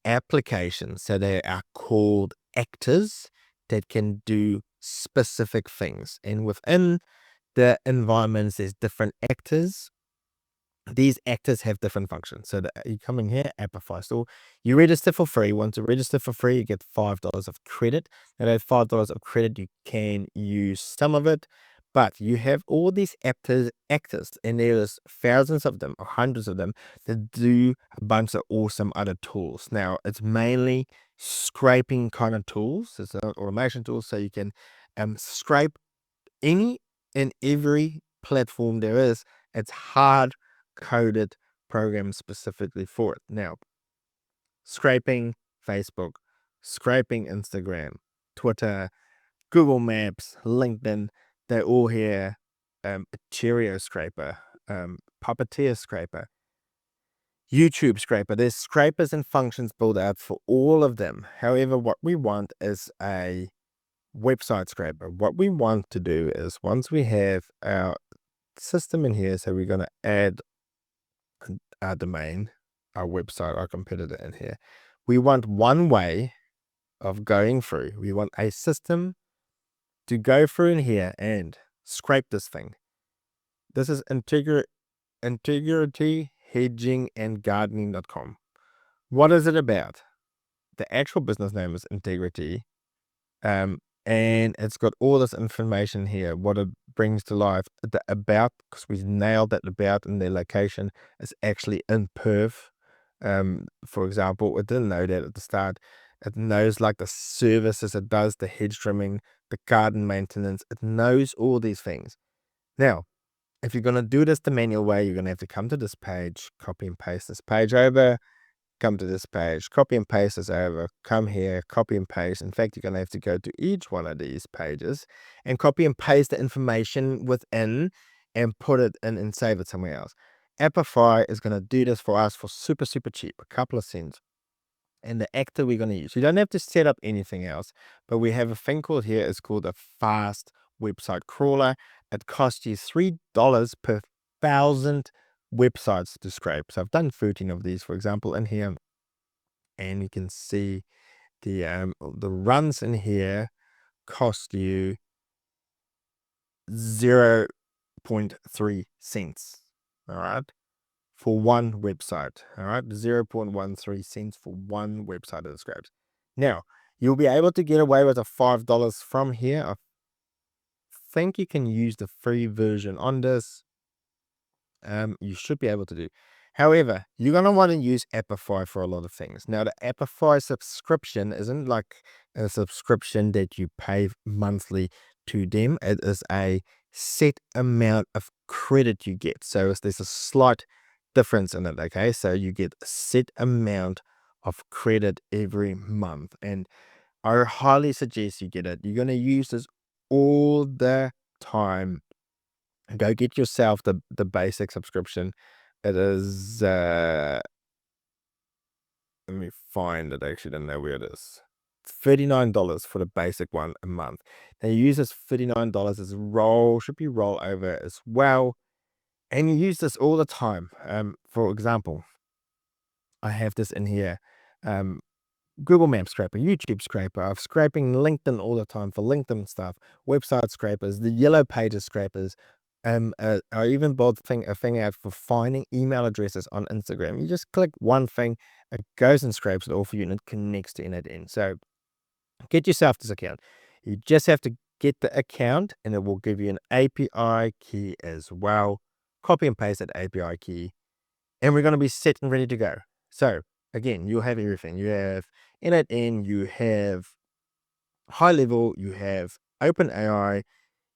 applications. So they are called actors that can do specific things. And within the environments, there's different actors. These actors have different functions. So you come in here, Appify. So you register for free. Once you register for free, you get $5 of credit. And that $5 of credit, you can use some of it. But you have all these actors, and there's thousands of them or hundreds of them that do a bunch of awesome other tools. Now, it's mainly scraping kind of tools. It's an automation tool, so you can scrape any and every platform there is. It's hard coded program specifically for it. Now, scraping Facebook, scraping Instagram, Twitter, Google Maps, LinkedIn, they're all here. Cheerio scraper, Puppeteer scraper, YouTube scraper. There's scrapers and functions built out for all of them. However, what we want is a website scraper. What we want to do is, once we have our system in here, so we're going to add our domain, our website, our competitor in here. We want one way of going through. We want a system to go through in here and scrape this thing. This is integrity hedging and gardening.com. What is it about? the actual business name is Integrity. And it's got all this information here, what it brings to life. The about, because we nailed that about, and their location is actually in Perth. For example, it didn't know that at the start. It knows like the services, it does the hedge trimming, the garden maintenance. It knows all these things. Now, if you're going to do this the manual way, you're going to have to come to this page, copy and paste this page over, come to this page, copy and paste this over, come here, copy and paste. In fact, you're going to have to go to each one of these pages and copy and paste the information within and put it in and save it somewhere else. Appify is going to do this for us for super, super cheap, a couple of cents. And the actor we're going to use, you don't have to set up anything else, but we have a thing called here, it's called a fast website crawler. It costs you $3 per 1,000 websites to scrape. So I've done 13 of these, for example, in here, and you can see the runs in here cost you 0.3 cents. All right, for one website. All right, 0.13 cents for one website that scrapes. Now you'll be able to get away with a $5 from here. I think you can use the free version on this. You should be able to do. However, you're going to want to use Appify for a lot of things. Now, the Appify subscription isn't like a subscription that you pay monthly to them. It is a set amount of credit you get. So there's a slight difference in it, okay? So you get a set amount of credit every month. And I highly suggest you get it. You're going to use this all the time. Go get yourself the basic subscription. It is let me find it. I actually don't know where it is. $39 for the basic one a month. Now you use this $39 as should be roll over as well. And you use this all the time. For example, I have this in here. Google Map scraper, YouTube scraper. I'm scraping LinkedIn all the time for LinkedIn stuff, website scrapers, the yellow pages scrapers. I even bought a thing out for finding email addresses on Instagram. You just click one thing, it goes and scrapes it all for you, and it connects to N8N. So get yourself this account. You just have to get the account, and it will give you an API key as well. Copy and paste that API key, and we're going to be set and ready to go. So again, you'll have everything. You have N8N, you have high level, you have OpenAI,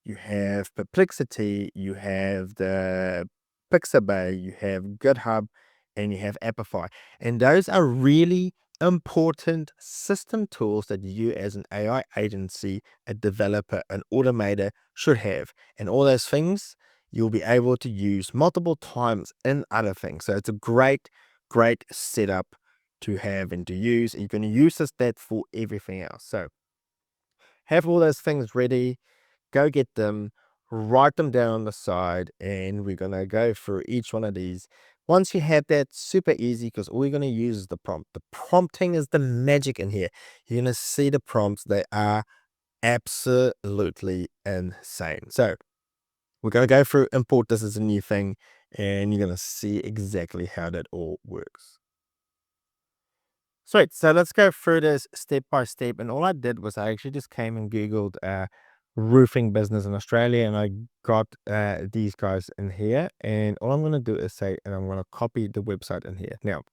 you have Perplexity, you have the Pixabay, you have GitHub, and you have Appify. And those are really important system tools that you as an AI agency, a developer, an automator should have. And all those things you'll be able to use multiple times in other things. So it's a great, great setup to have and to use. And you're going to use that for everything else. So have all those things ready. Go get them, write them down on the side, and we're going to go through each one of these. Once you have that, super easy, because all you're going to use is the prompt. The prompting is the magic in here. You're going to see the prompts. They are absolutely insane. So we're going to go through import. This is a new thing, and you're going to see exactly how that all works. Sweet. So let's go through this step by step. And all I did was I actually just came and Googled roofing business in Australia, and I got these guys in here. And all I'm going to do is say, and I'm going to copy the website in here. Now,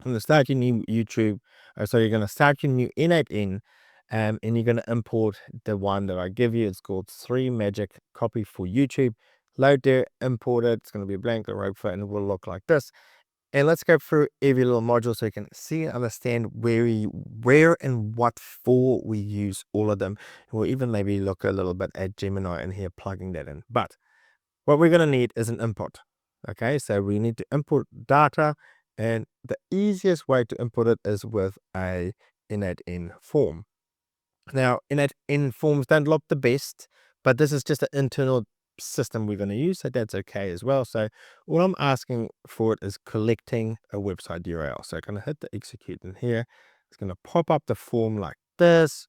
I'm going to start your new YouTube. So you're going to start your new N8N, and you're going to import the one that I give you. It's called 3 Magic Copy for YouTube. Load there, import it. It's going to be a blank workflow, and it will look like this. And let's go through every little module so you can see and understand where and what for we use all of them. We'll even maybe look a little bit at Gemini in here, plugging that in. But what we're going to need is an input. Okay, so we need to import data, and the easiest way to input it is with a N8N form. Now, N8N forms don't look the best, but this is just an internal system we're going to use, so that's okay as well. So all I'm asking for it is collecting a website URL. So I'm going to hit the execute in here. It's going to pop up the form like this,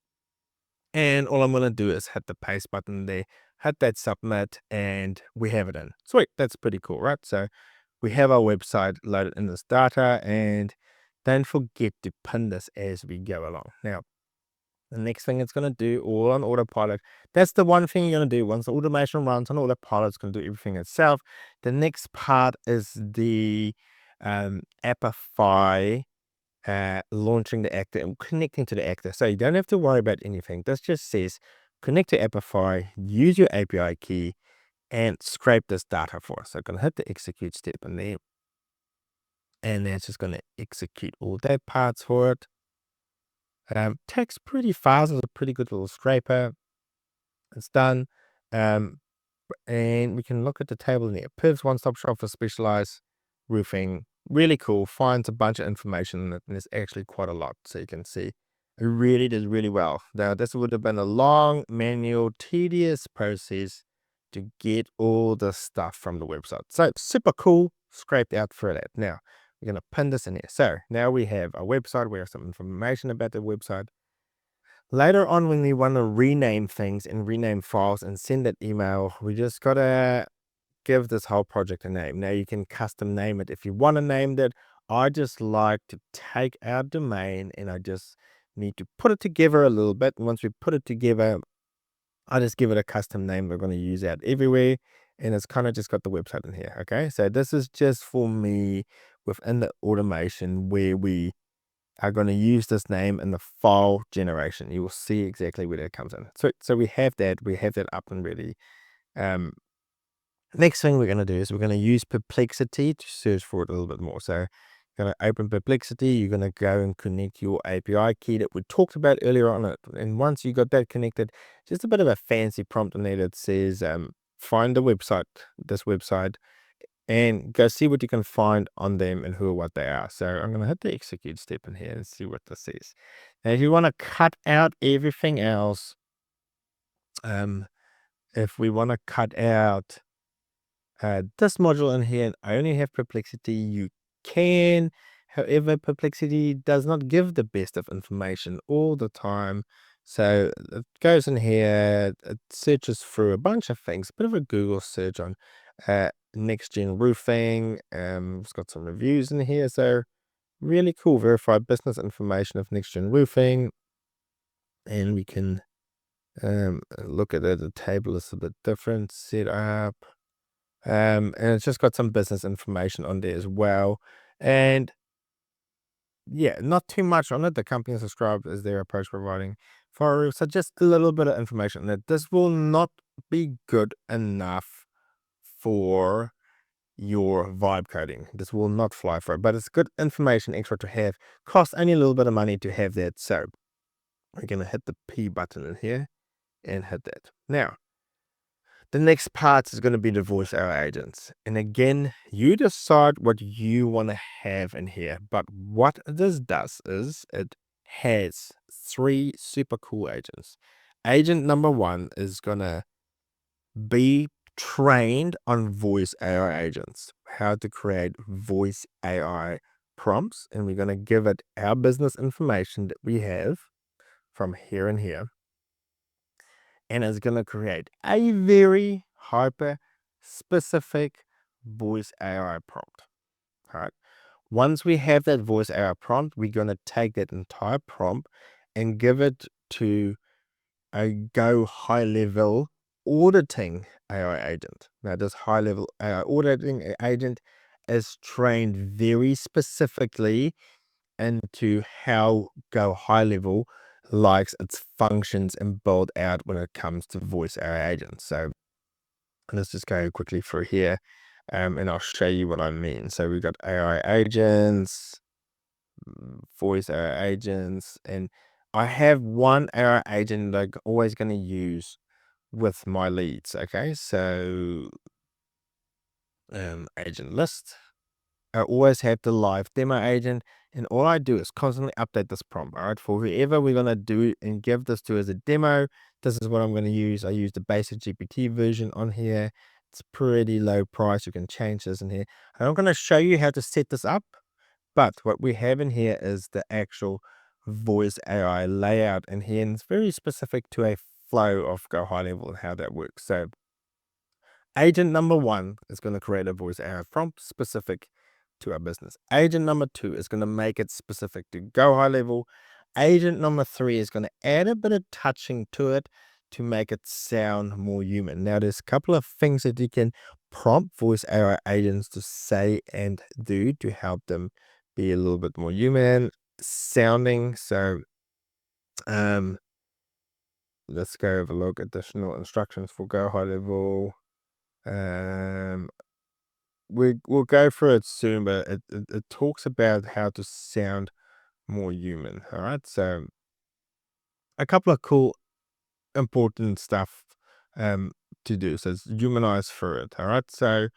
and all I'm going to do is hit the paste button there, hit that submit, and we have it in. Sweet, that's pretty cool, right? So we have our website loaded in this data, and don't forget to pin this as we go along. Now, the next thing it's going to do, all on autopilot. That's the one thing you're going to do. Once the automation runs on autopilot, it's going to do everything itself. The next part is the Appify launching the actor and connecting to the actor. So you don't have to worry about anything. This just says connect to Appify, use your API key, and scrape this data for us. So I'm going to hit the execute step in there. And that's just going to execute all that parts for it. Takes pretty fast. It's a pretty good little scraper. It's done. And we can look at the table in here. Pivs one-stop shop for specialized roofing. Really cool. Finds a bunch of information in it, and there's actually quite a lot. So you can see it really did really well. Now, this would have been a long, manual, tedious process to get all the stuff from the website. So super cool. Scraped out for that. Now, we're going to pin this in here. So now we have a website. We have some information about the website. Later on, when we want to rename things and rename files and send that email, we just got to give this whole project a name. Now you can custom name it if you want to name it. I just like to take our domain and I just need to put it together a little bit. And once we put it together, I just give it a custom name we're going to use out everywhere. And it's kind of just got the website in here. Okay. So this is just for me within the automation where we are going to use this name in the file generation. You will see exactly where that comes in. So we have that up and ready. Next thing we're going to do is we're going to use Perplexity to search for it a little bit more. So you're going to open Perplexity. You're going to go and connect your API key that we talked about earlier on it. And once you got that connected, just a bit of a fancy prompt in there that says, find the website, this website, and go see what you can find on them and who or what they are. So I'm going to hit the execute step in here and see what this says. Now, if you want to cut out everything else, if we want to cut out this module in here and only have Perplexity, you can. However, Perplexity does not give the best of information all the time. So it goes in here, it searches through a bunch of things, a bit of a Google search on next gen roofing. It's got some reviews in here. So really cool, verified business information of next gen roofing. And we can look at it. The table is a bit different set up. And it's just got some business information on there as well. And yeah, not too much on it. The company subscribed is their approach providing for, so just a little bit of information that this will not be good enough for your vibe coding. This will not fly for it, but it's good information extra to have. Costs only a little bit of money to have that. So we're going to hit the P button in here and hit that. Now, the next part is going to be the voice AI agents. And again, you decide what you want to have in here. But what this does is it has 3 super cool agents. Agent number 1 is going to be trained on voice AI agents, how to create voice AI prompts. And we're going to give it our business information that we have from here and here. And it's going to create a very hyper specific voice AI prompt. All right. Once we have that voice AI prompt, we're going to take that entire prompt and give it to a go high level auditing AI agent. Now, this high level AI auditing agent is trained very specifically into how Go High Level likes its functions and build out when it comes to voice AI agents. So let's just go quickly through here, and I'll show you what I mean. So we've got AI agents, voice AI agents, and I have one AI agent that I'm always going to use with my leads. Okay, so agent list. I always have the live demo agent, and all I do is constantly update this prompt. All right, for whoever we're going to do and give this to as a demo, this is what I'm going to use. I use the basic GPT version on here. It's pretty low price. You can change this in here. I'm not going to show you how to set this up, but what we have in here is the actual voice AI layout in here, and it's very specific to a flow of Go High Level and how that works. So agent number 1 is going to create a voice AI prompt specific to our business. Agent number 2 is going to make it specific to Go High Level. Agent number 3 is going to add a bit of touching to it to make it sound more human. Now, there's a couple of things that you can prompt voice AI agents to say and do to help them be a little bit more human sounding. So, let's go have a look. Additional instructions for Go High Level. We'll go through it soon, but it talks about how to sound more human. All right. So a couple of cool, important stuff to do. So it's humanize through it. All right. So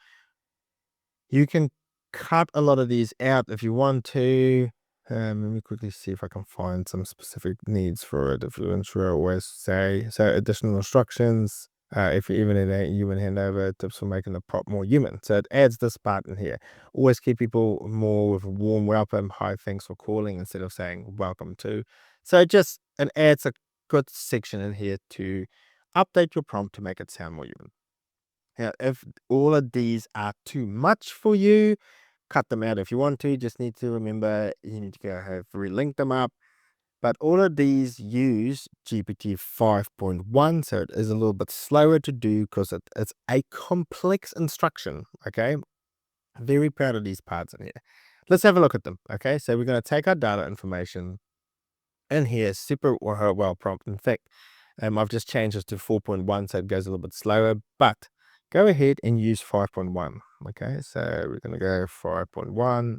you can cut a lot of these out if you want to. Let me quickly see if I can find some specific needs for it. If you're unsure, always say so. Additional instructions. If you even in a human handover, tips for making the prop more human. So it adds this part in here. Always keep people more with a warm welcome. Hi, thanks for calling instead of saying welcome to. So it adds a good section in here to update your prompt to make it sound more human. Now, if all of these are too much for you, cut them out if you want to. Just need to remember you need to go have relink them up. But all of these use GPT 5.1, so it is a little bit slower to do because it's a complex instruction. Okay, very proud of these parts in here. Let's have a look at them. Okay, so we're going to take our data information in here, super well prompt. In fact, I've just changed this to 4.1, so it goes a little bit slower. But go ahead and use 5.1. Okay, so we're going to go 5.1.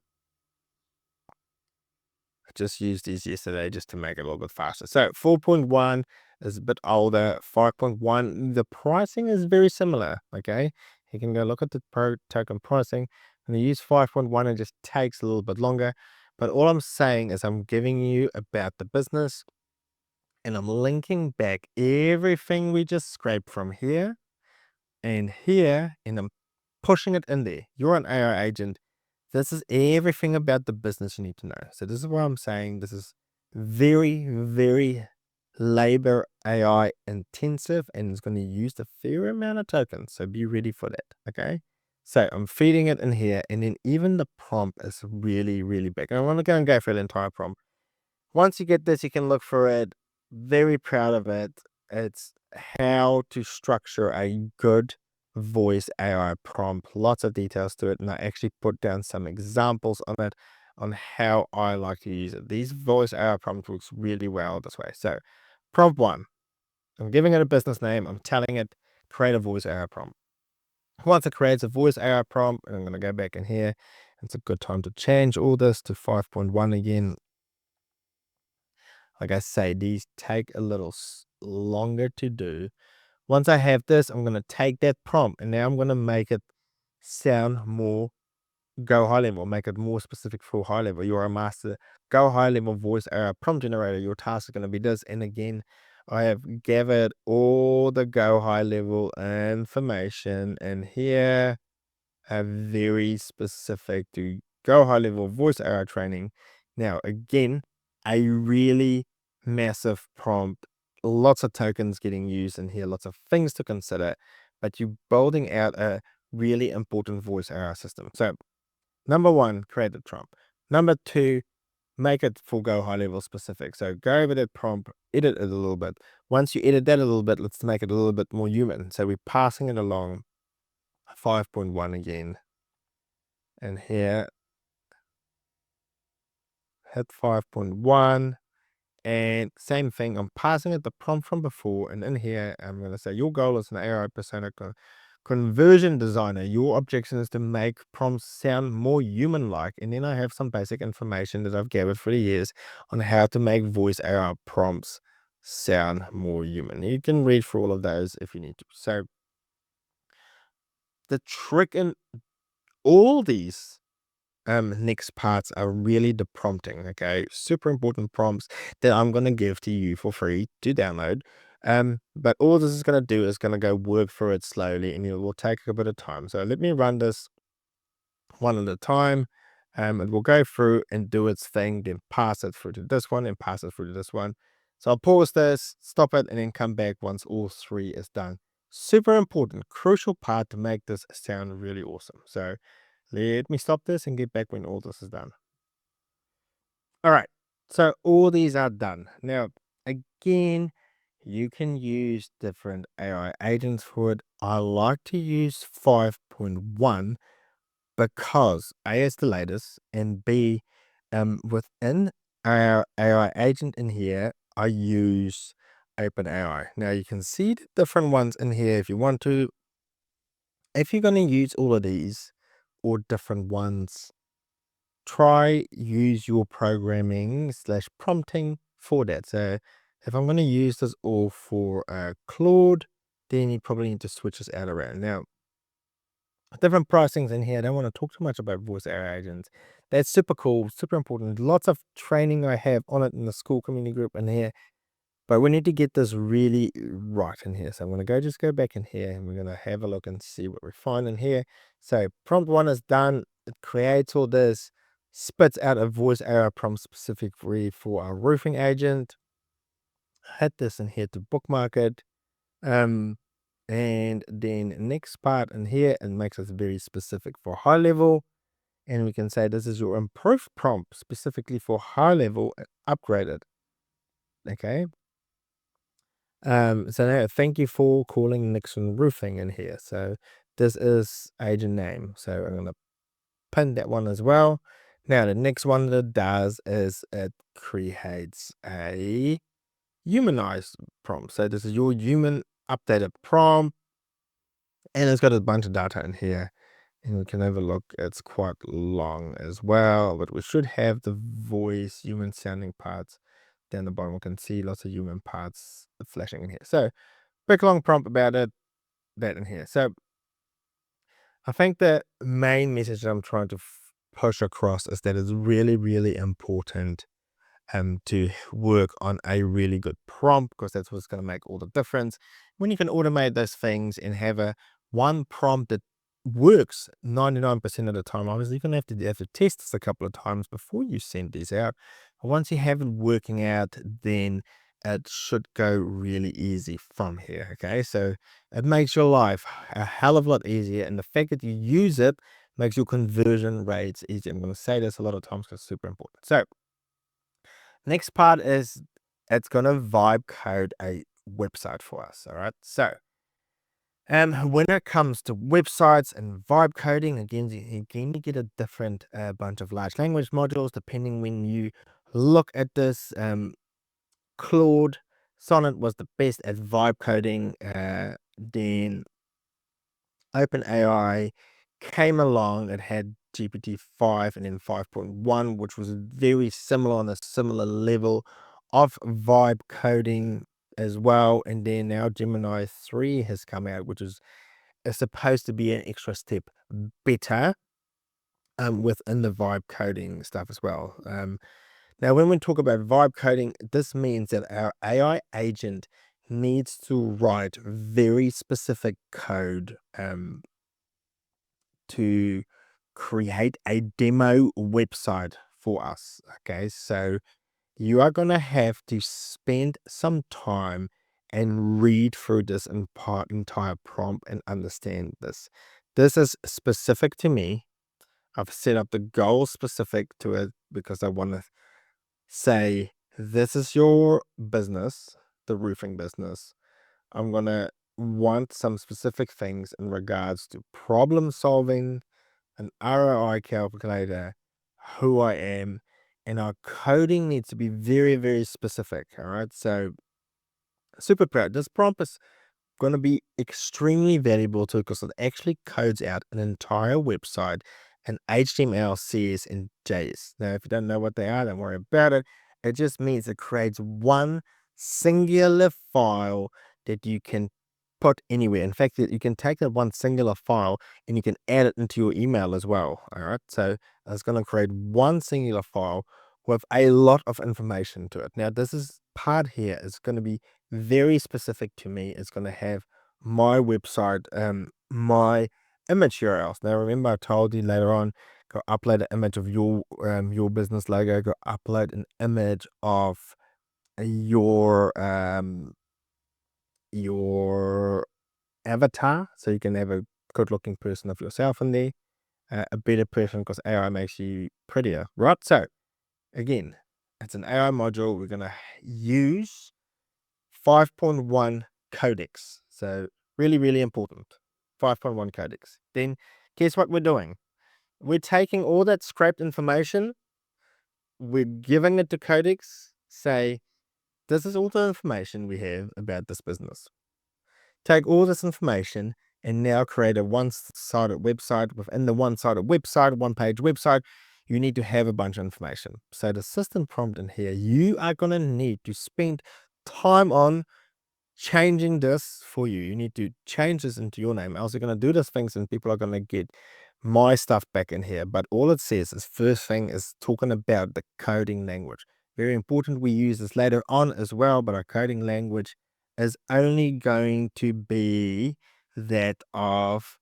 I just used these yesterday just to make it a little bit faster. So 4.1 is a bit older. 5.1, the pricing is very similar. Okay, you can go look at the per token pricing, and you use 5.1, it just takes a little bit longer. But all I'm saying is I'm giving you about the business, and I'm linking back everything we just scraped from here and here, and I'm pushing it in there. You're an AI agent. This is everything about the business you need to know. So this is what I'm saying. This is very, very labor AI intensive, and it's going to use a fair amount of tokens. So be ready for that. Okay. So I'm feeding it in here, and then even the prompt is really, really big. I want to go through the entire prompt. Once you get this, you can look for it. Very proud of it. It's how to structure a good voice AI prompt. Lots of details to it, and I actually put down some examples on it on how I like to use it. These voice AI prompts works really well this way. So, prompt 1, I'm giving it a business name. I'm telling it create a voice AI prompt. Once it creates a voice AI prompt, and I'm going to go back in here. It's a good time to change all this to 5.1 again. Like I say, these take a little longer to do. Once I have this, I'm going to take that prompt, and now I'm going to make it sound more Go High Level, make it more specific for high level. You are a master Go High Level voice AI prompt generator. Your task is going to be this. And again, I have gathered all the Go High Level information, and here are very specific to Go High Level voice AI training. Now, again, a really massive prompt, lots of tokens getting used in here, lots of things to consider, but you're building out a really important voice AI system. So, number 1, create a prompt. Number 2, make it for Go High Level specific. So go over that prompt, edit it a little bit. Once you edit that a little bit, let's make it a little bit more human. So we're passing it along 5.1 again. And here, hit 5.1. And same thing, I'm passing it the prompt from before. And in here, I'm going to say, your goal as an AI persona conversion designer. Your objection is to make prompts sound more human-like. And then I have some basic information that I've gathered for the years on how to make voice AI prompts sound more human. You can read through all of those if you need to. So the trick in all these next parts are really the prompting. Okay, super important prompts that I'm going to give to you for free to download. But all this is going to do is going to go work through it slowly, and it will take a bit of time. So let me run this one at a time. It will go through and do its thing, then pass it through to this one and pass it through to this one. So I'll pause this, stop it, and then come back once all 3 is done. Super important, crucial part to make this sound really awesome. So Let me stop this and get back when all this is done. All right. So all these are done. Now, again, you can use different AI agents for it. I like to use 5.1 because A is the latest, and B, within our AI agent in here, I use OpenAI. Now you can see the different ones in here if you want to. If you're going to use all of these or different ones, try use your programming slash prompting for that. So if I'm going to use this all for Claude, then you probably need to switch this out around. Now, different pricings in here. I don't want to talk too much about voice AI agents. That's super cool, super important. Lots of training I have on it in the school community group in here. But we need to get this really right in here. So I'm going to just go back in here and we're going to have a look and see what we find in here. So prompt 1 is done. It creates all this, spits out a voice AI prompt specifically for our roofing agent. Hit this in here to bookmark it. And then next part in here, it makes us very specific for high level. And we can say this is your improved prompt specifically for high level upgraded. Okay. So now thank you for calling Nixon Roofing in here. So this is agent name. So I'm going to pin that one as well. Now the next one that it does is it creates a humanized prompt. So this is your human updated prompt, and it's got a bunch of data in here. And we can have a look. It's quite long as well, but we should have the voice, human sounding parts down the bottom. We can see lots of human parts flashing in here. So quick long prompt about it, that in here. So I think the main message that I'm trying to push across is that it's really, really important to work on a really good prompt, because that's what's going to make all the difference. When you can automate those things and have a one prompt that works 99% of the time, obviously you're going to have to test this a couple of times before you send these out. Once you have it working out, then it should go really easy from here. Okay, so it makes your life a hell of a lot easier, and the fact that you use it makes your conversion rates easier. I'm going to say this a lot of times because it's super important. So next part is it's going to vibe code a website for us. All right. So, when it comes to websites and vibe coding, again, you get a different bunch of large language modules depending when you look at this. Claude Sonnet was the best at vibe coding. Then OpenAI came along and had GPT-5 and then 5.1, which was very similar on a similar level of vibe coding as well. And then now Gemini 3 has come out, which is supposed to be an extra step better within the vibe coding stuff as well. Now, when we talk about vibe coding, this means that our AI agent needs to write very specific code to create a demo website for us. Okay, so you are going to have to spend some time and read through this entire prompt and understand this. This is specific to me. I've set up the goal specific to it because I want to say, this is your business, the roofing business. I'm going to want some specific things in regards to problem solving, an ROI calculator, who I am, and our coding needs to be very, very specific. All right. So super proud. This prompt is going to be extremely valuable to, because it actually codes out an entire website in HTML, CS, and JS. Now, if you don't know what they are, don't worry about it. It just means it creates one singular file that you can put anywhere. In fact, you can take that one singular file and you can add it into your email as well. All right. So it's going to create one singular file with a lot of information to it. Now, this is part here is going to be very specific to me. It's going to have my website, my image URLs. Now, remember, I told you later on, go upload an image of your business logo. Go upload an image of your avatar, so you can have a good looking person of yourself in there. a better person because AI makes you prettier, right? So again, it's an AI module. We're going to use 5.1 codecs. So really, really important. 5.1 codecs. Then guess what we're doing? We're taking all that scraped information, we're giving it to codecs, say, this is all the information we have about this business. Take all this information and now create a one-sided website. Within the one-sided website, one-page website, you need to have a bunch of information. So the system prompt in here, you are going to need to spend time on changing this for you. You need to change this into your name. Else you're going to do these things and people are going to get my stuff back in here. But all it says is first thing is talking about the coding language. Very important. We use this later on as well, but our coding language is only going to be that of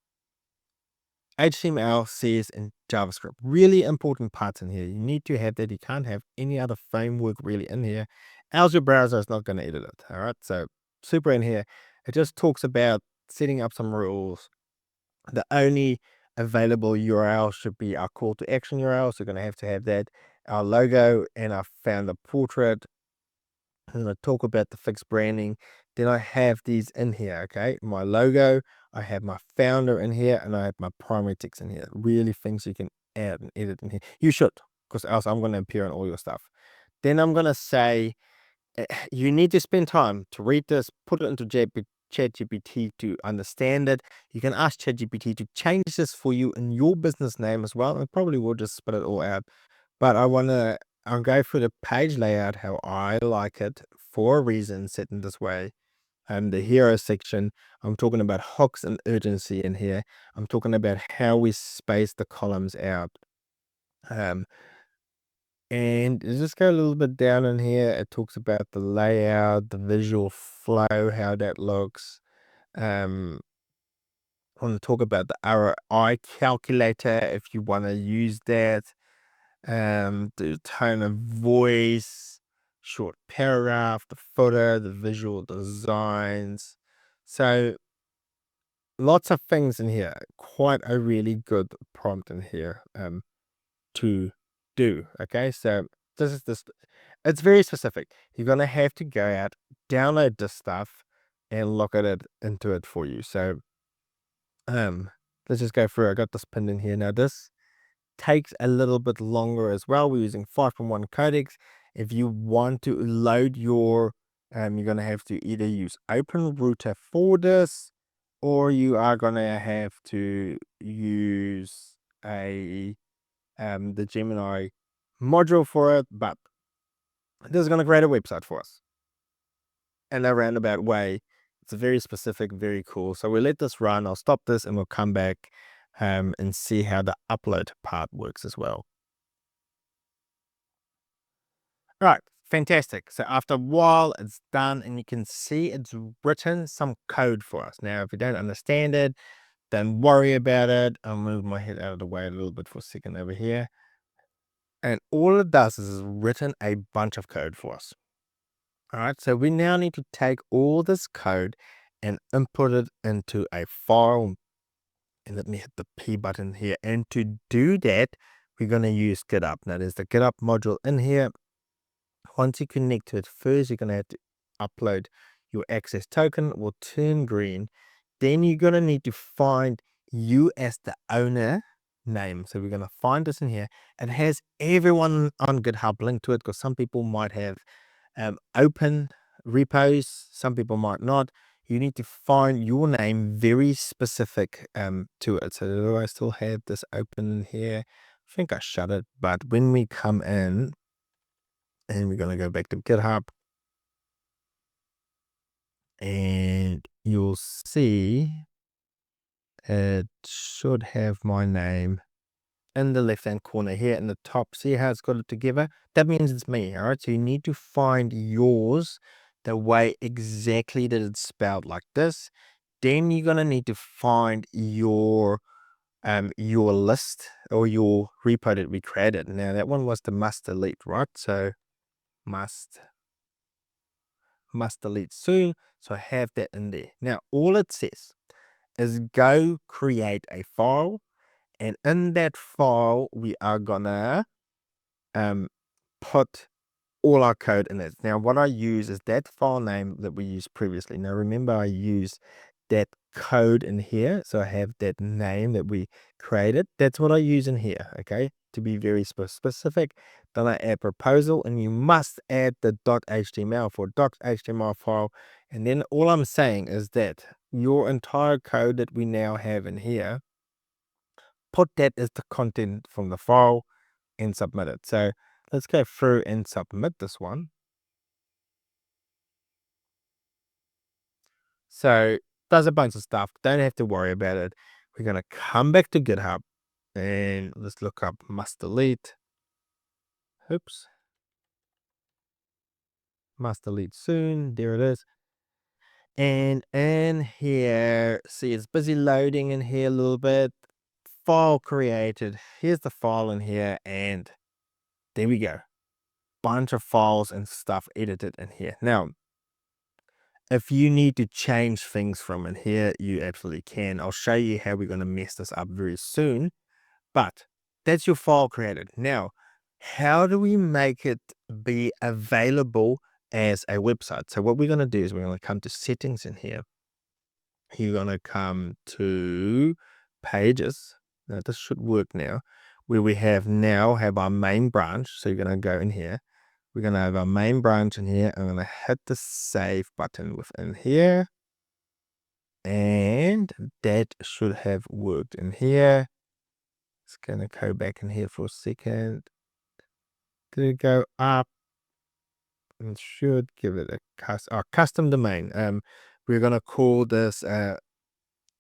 HTML, CS, and JavaScript. Really important parts in here. You need to have that. You can't have any other framework really in here, else your browser is not going to edit it. All right. So super in here. It just talks about setting up some rules. The only available URL should be our call to action URL. So we're going to have that. Our logo, and I found the portrait. And I talk about the fixed branding. Then I have these in here, okay? My logo, I have my founder in here, and I have my primary text in here. Really things you can add and edit in here. You should, because else I'm going to appear on all your stuff. Then I'm going to say, you need to spend time to read this, put it into ChatGPT to understand it. You can ask ChatGPT to change this for you in your business name as well. It probably will just spit it all out. But I'll go through the page layout how I like it for a reason set in this way. The hero section, I'm talking about hooks and urgency in here. I'm talking about how we space the columns out. And just go a little bit down in here. It talks about the layout, the visual flow, how that looks. I want to talk about the ROI calculator if you want to use that. The tone of voice, short paragraph, the footer, the visual designs. So lots of things in here. Quite a really good prompt in here to do. Okay, so this. It's very specific. You're gonna have to go out, download this stuff, and look at it into it for you. So let's just go through. I got this pinned in here. Now this takes a little bit longer as well. We're using 5.1 codecs. If you want to load your, you're going to have to either use OpenRouter for this, or you are going to have to use the Gemini module for it. But this is going to create a website for us in a roundabout way. It's very specific, very cool. So we'll let this run. I'll stop this and we'll come back and see how the upload part works as well. Right, fantastic. So after a while, it's done and you can see it's written some code for us. Now, if you don't understand it, don't worry about it. I'll move my head out of the way a little bit for a second over here. And all it does is it's written a bunch of code for us. All right, so we now need to take all this code and input it into a file. And let me hit the P button here. And to do that, we're going to use GitHub. Now, there's the GitHub module in here. Once you connect to it, first you're going to have to upload your access token. It will turn green. Then you're going to need to find you as the owner name. So we're going to find this in here. It has everyone on GitHub linked to it because some people might have open repos. Some people might not. You need to find your name very specific to it. So do I still have this open in here? I think I shut it. But when we come in, and we're going to go back to GitHub, and you'll see it should have my name in the left hand corner here in the top. See how it's got it together? That means it's me. All right, so you need to find yours the way exactly that it's spelled like this. Then you're going to need to find your list or your repo that we created. Now that one was the must delete, right? So must delete soon. So I have that in there. Now, all it says is go create a file And in that file, we are gonna put all our code in it. Now, what I use is that file name that we used previously. Now, remember, I used that code in here. So I have that name that we created. That's what I use in here, okay? To be very specific. Then I add proposal, and you must add the .html for .html file. And then all I'm saying is that your entire code that we now have in here, put that as the content from the file and submit it. So let's go through and submit this one. So does a bunch of stuff. Don't have to worry about it. We're going to come back to GitHub and let's look up must delete. Oops. Must delete soon. There it is. And in here, see, it's busy loading in here a little bit. File created. Here's the file in here, and there we go. Bunch of files and stuff edited in here. Now, if you need to change things from in here, you absolutely can. I'll show you how we're going to mess this up very soon. But that's your file created. Now, how do we make it be available as a website? So what we're going to do is we're going to come to settings in here. You're going to come to pages. Now, this should work now. Where we have our main branch. So you're going to go in here. We're going to have our main branch in here. I'm going to hit the save button within here. And that should have worked in here. It's going to go back in here for a second. Did it go up? And should give it a custom domain. We're going to call this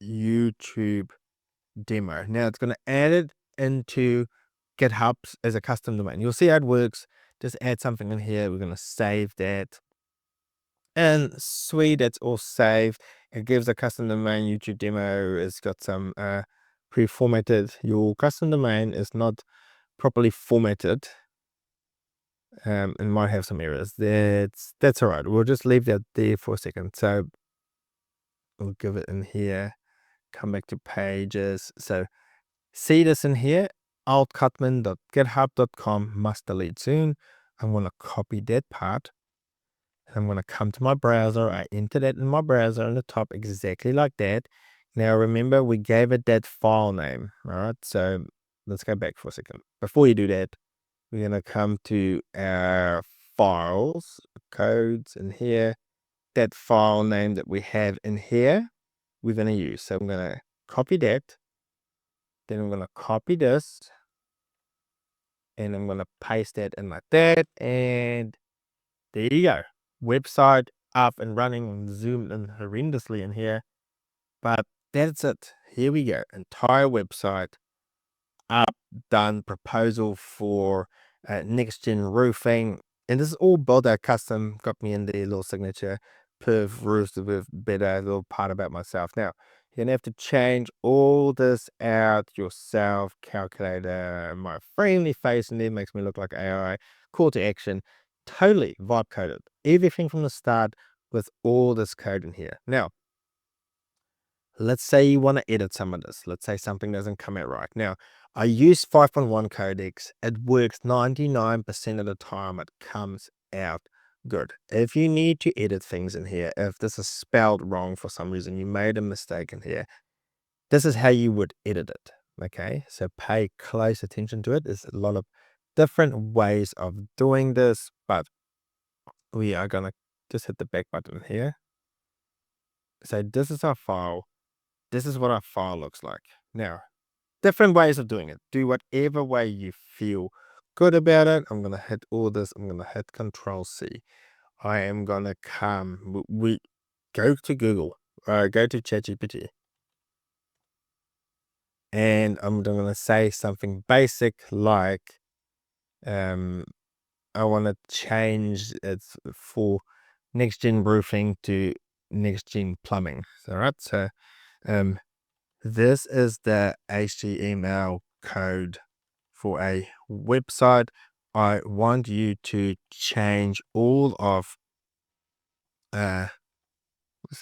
YouTube demo. Now it's going to add it into GitHub as a custom domain. You'll see how it works. Just add something in here. We're going to save that. And sweet, that's all saved. It gives a custom domain YouTube demo. It's got some pre-formatted. Your custom domain is not properly formatted. It might have some errors. That's all right. We'll just leave that there for a second. So we'll give it in here. Come back to pages. So see this in here. ALTCUTMAN.github.com must delete soon. I'm going to copy that part. I'm going to come to my browser. I enter that in my browser on the top exactly like that. Now remember, we gave it that file name. All right. So let's go back for a second. Before you do that, we're going to come to our files, codes in here. That file name that we have in here, we're going to use. So I'm going to copy that. Then I'm going to copy this. And I'm going to paste that in like that. And there you go. Website up and running, and zoomed in horrendously in here. But that's it. Here we go. Entire website up, done. Proposal for next gen roofing. And this is all built out custom. Got me in the little signature. Perf roofs with better little part about myself. Now, you're going to have to change all this out yourself. Calculator, my friendly face in there makes me look like AI. Call to action. Totally vibe coded. Everything from the start with all this code in here. Now, let's say you want to edit some of this. Let's say something doesn't come out right. Now, I use 5.1 codecs. It works 99% of the time. It comes out good. If you need to edit things in here, if this is spelled wrong for some reason, you made a mistake in here, this is how you would edit it. Okay, so pay close attention to it. There's a lot of different ways of doing this, but we are going to just hit the back button here. So this is our file. This is what our file looks like. Now, different ways of doing it. Do whatever way you feel good about it. I'm going to hit all this. I'm going to hit Control C. I am going to we go to Google, go to ChatGPT. And I'm going to say something basic like, I want to change it for next gen roofing to next gen plumbing. All right. So, this is the HTML code for a website. I want you to change all of, let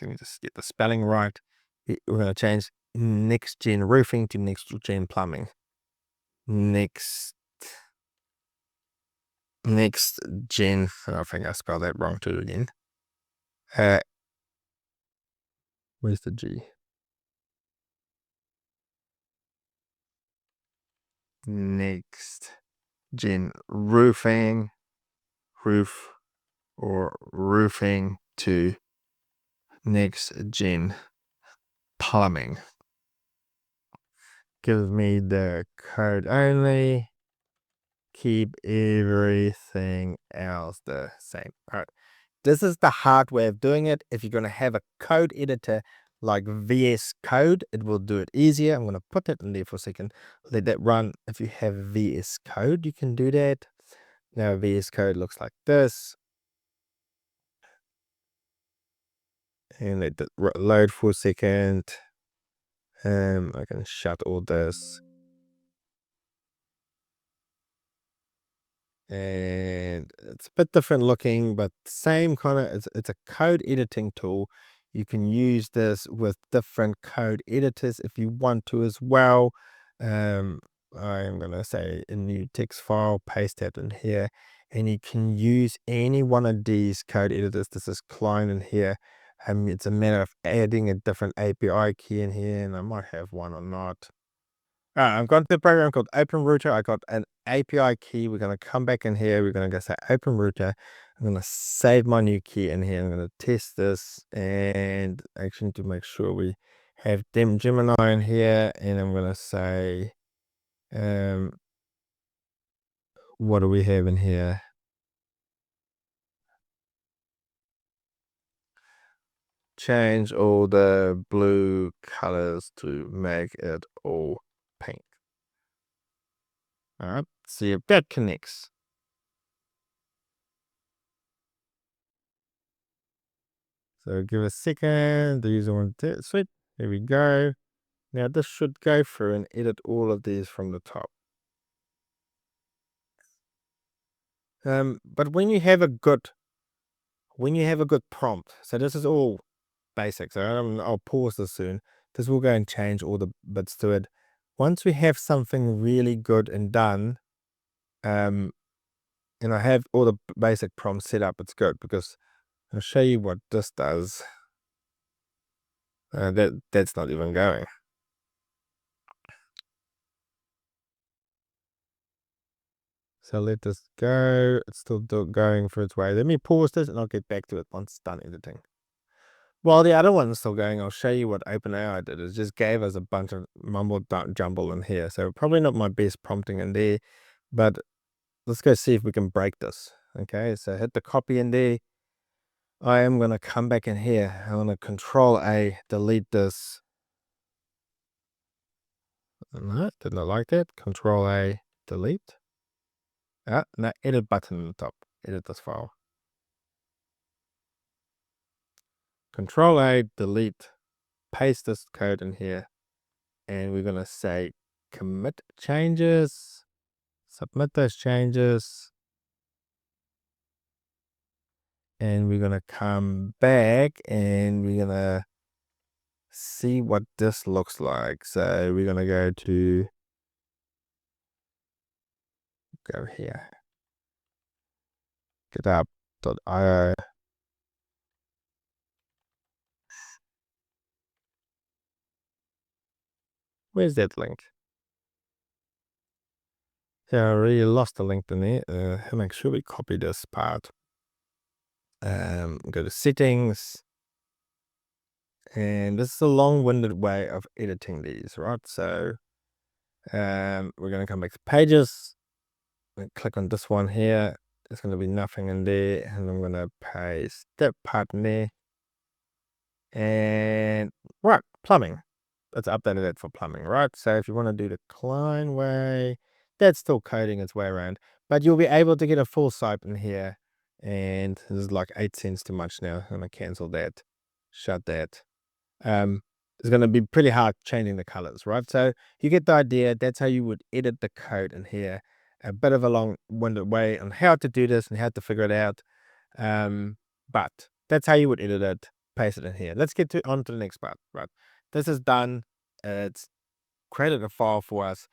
me just get the spelling right. we're going to change next gen roofing to next gen plumbing. Next gen, I think I spelled that wrong too again. Where's the G? Next gen roofing, roofing to next gen plumbing. Give me the code only. Keep everything else the same. All right. This is the hard way of doing it. If you're going to have a code editor like VS Code, it will do it easier. I'm going to put it in there for a second. Let that run. If you have VS Code, you can do that. Now VS Code looks like this. And let it load for a second. I can shut all this. And it's a bit different looking, but same kind of, it's a code editing tool. You can use this with different code editors if you want to as well. I'm going to say a new text file, paste that in here, and you can use any one of these code editors. This is client in here. It's a matter of adding a different API key in here, and I might have one or not. I've got the program called OpenRouter. I got an API key. We're going to come back in here. We're going to go say OpenRouter. I'm going to save my new key in here. I'm going to test this and actually to make sure we have Gemini in here. And I'm going to say, what do we have in here? Change all the blue colors to make it all pink. All right, see if that connects. So give a second. The user wants to switch. There we go. Now this should go through and edit all of these from the top. But when you have a good prompt, so this is all basic. So I'll pause this soon. This will go and change all the bits to it. Once we have something really good and done, and I have all the basic prompts set up, it's good because I'll show you what this does. That's not even going. So let this go. It's still going for its way. Let me pause this and I'll get back to it once it's done editing. While the other one's still going, I'll show you what OpenAI did. It just gave us a bunch of mumble jumble in here. So probably not my best prompting in there, but let's go see if we can break this. Okay, so hit the copy in there. I am going to come back in here. I'm going to Control A, delete this. No, did not like that. Control A, delete. Now edit button on the top. Edit this file. Control A, delete, paste this code in here, and we're going to say commit changes, submit those changes, and we're going to come back and we're going to see what this looks like. So we're going to go here, GitHub.io. Where's that link? Yeah, I really lost the link in there. Make sure we copy this part. Go to settings. And this is a long-winded way of editing these, right? So we're going to come back to pages. Click on this one here. There's going to be nothing in there. And I'm going to paste that part in there. And right, plumbing. Let's update it for plumbing, right? So if you want to do the Klein way, that's still coding its way around. But you'll be able to get a full site in here. And this is like 8 cents too much now. I'm going to cancel that. Shut that. It's going to be pretty hard changing the colors, right? So you get the idea. That's how you would edit the code in here. A bit of a long-winded way on how to do this and how to figure it out. But that's how you would edit it, paste it in here. Let's get on to the next part, right? this is done. It's created a file for us.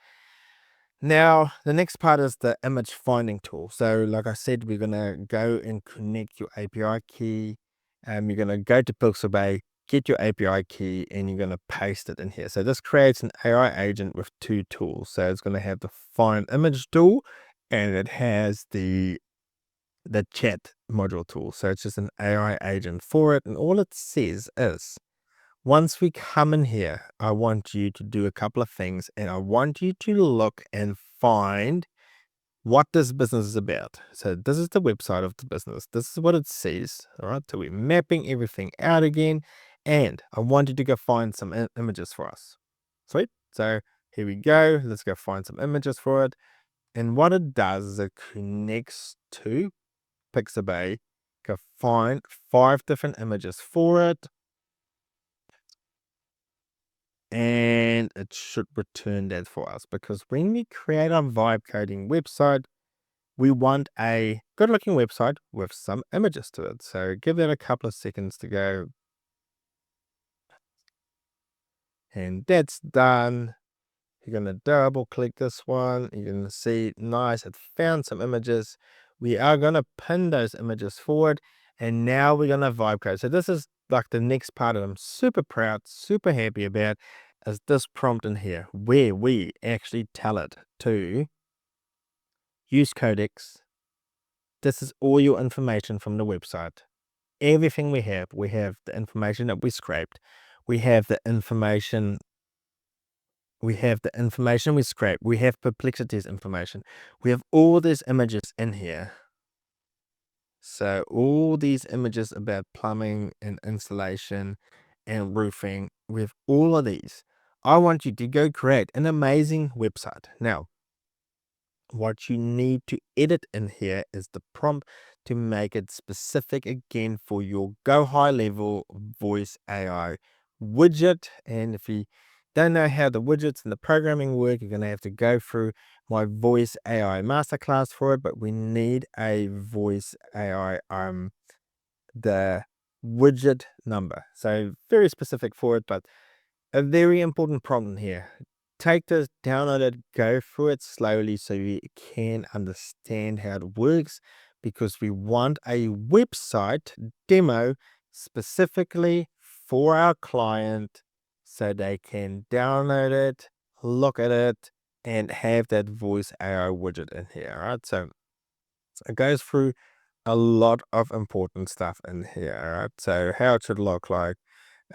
Now, the next part is the image finding tool. So, like I said, we're going to go and connect your API key. You're going to go to Pixabay, get your API key, and you're going to paste it in here. So, this creates an AI agent with two tools. So, it's going to have the find image tool, and it has the chat module tool. So, it's just an AI agent for it. And all it says is, once we come in here, I want you to do a couple of things, and I want you to look and find what this business is about. So this is the website of the business. This is what it says. All right. So we're mapping everything out again, and I want you to go find some images for us. Sweet. So here we go. Let's go find some images for it. And what it does is it connects to Pixabay. Go find 5 different images for it. And it should return that for us, because when we create our vibe coding website, we want a good looking website with some images to it. So give that a couple of seconds to go. And that's done. You're going to double click this one. You're going to see, nice, it found some images. We are going to pin those images forward. And now we're going to vibe code. So this is like the next part that I'm super proud, super happy about, is this prompt in here, where we actually tell it to use codecs. This is all your information from the website. Everything we have the information that we scraped. We have the information we scraped. We have Perplexity's information. We have all these images in here. So all these images about plumbing and insulation and roofing, with all of these, I want you to go create an amazing website. Now, what you need to edit in here is the prompt to make it specific again for your Go High Level Voice AI widget. And if you don't know how the widgets and the programming work, you're going to have to go through my Voice AI masterclass for it. But we need a Voice AI the widget number. So very specific for it, but a very important problem here. Take this, download it, go through it slowly so you can understand how it works, because we want a website demo specifically for our client so they can download it, look at it, and have that voice AI widget in here. Right? So it goes through a lot of important stuff in here. Right? So how it should look like.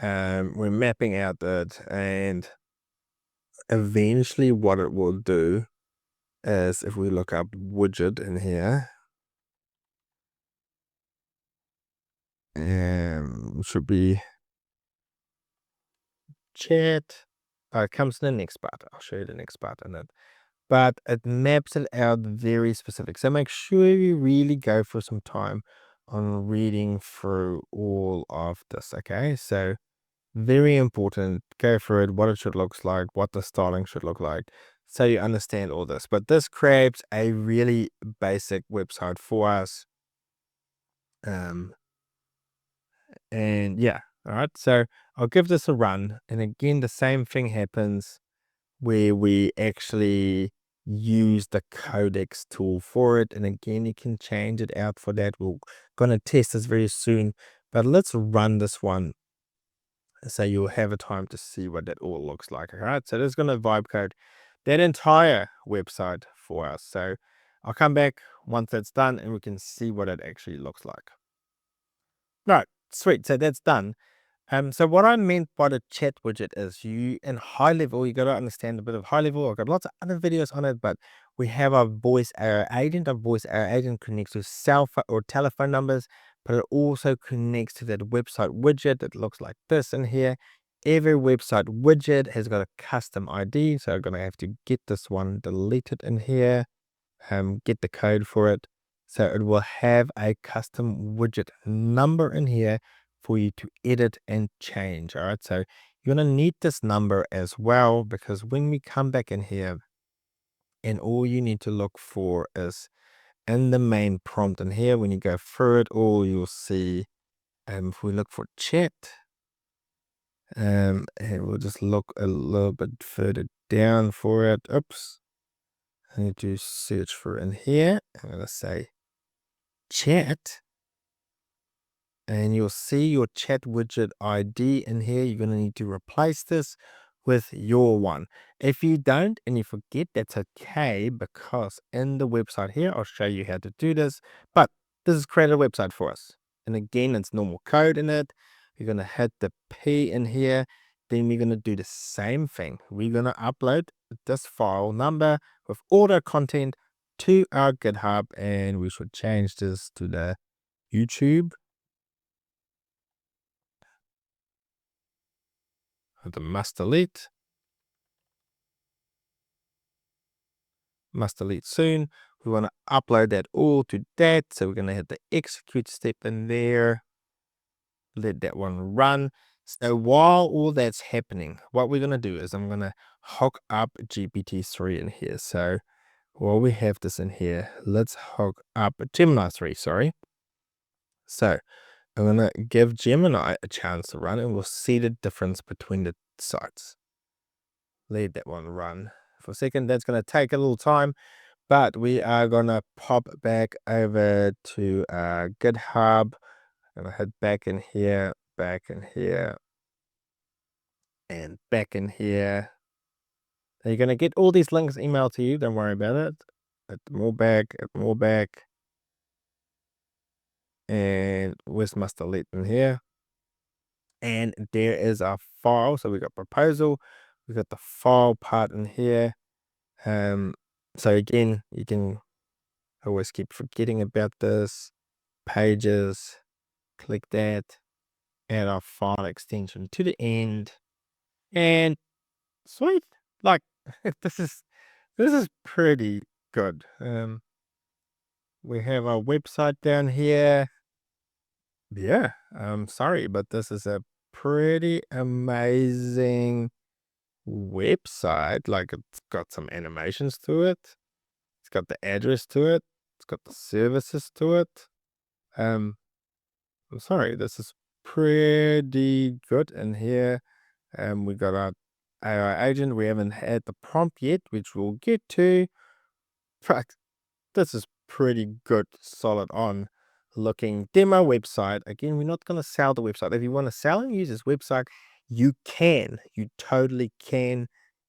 We're mapping out that, and eventually what it will do is, if we look up widget in here, should be chat. It comes in the next part. I'll show you the next part in it. But it maps it out very specific. So make sure you really go for some time on reading through all of this. Okay. So very important. Go through it, what it should look like, what the styling should look like, so you understand all this. But this creates a really basic website for us. And yeah, all right. So I'll give this a run. And again, the same thing happens where we actually use the codecs tool for it. And again, you can change it out for that. We're going to test this very soon. But let's run this one so you'll have a time to see what that all looks like. All right, so this is going to vibe code that entire website for us. So I'll come back once that's done and we can see what it actually looks like. Right, sweet. So that's done. So what I meant by the chat widget is, you in high level, you got to understand a bit of high level. I've got lots of other videos on it, but we have our voice AI agent. Our voice AI agent connects to cell phone or telephone numbers, but it also connects to that website widget that looks like this in here. Every website widget has got a custom ID, so I'm gonna have to get this one deleted in here. Get the code for it. So it will have a custom widget number in here for you to edit and change. All right. So you're going to need this number as well, because when we come back in here, and all you need to look for is in the main prompt in here, when you go through it all, you'll see, if we look for chat, And we'll just look a little bit further down for it. Oops. I need to search for in here. I'm going to say chat. And you'll see your chat widget ID in here. You're going to need to replace this with your one. If you don't and you forget, that's okay, because in the website here, I'll show you how to do this. But this is created a website for us. And again, it's normal code in it. You're going to hit the P in here. Then we're going to do the same thing. We're going to upload this file number with all the content to our GitHub. And we should change this to the YouTube. The must delete soon. We want to upload that all to that. So we're going to hit the execute step in there. Let that one run. So while all that's happening, what we're going to do is I'm going to hook up GPT-3 in here. So while we have this in here, let's hook up Gemini 3, sorry. So I'm going to give Gemini a chance to run, and we'll see the difference between the sites. Let that one run for a second. That's going to take a little time, but we are going to pop back over to GitHub. I'm going to head back in here, and back in here. Now you're going to get all these links emailed to you. Don't worry about it. Add more back, and where's must delete in here? And there is our file. So we got proposal, we got the file part in here. So again, you can always keep forgetting about this. Pages, click that, add our file extension to the end, and sweet. Like this is pretty good. We have our website down here. Yeah, I'm sorry, but this is a pretty amazing website. Like, it's got some animations to it. It's got the address to it. It's got the services to it. I'm sorry, this is pretty good in here. We got our AI agent. We haven't had the prompt yet, which we'll get to. But this is pretty good, solid on looking demo website. Again, we're not going to sell the website. If you want to sell and use this website, you totally can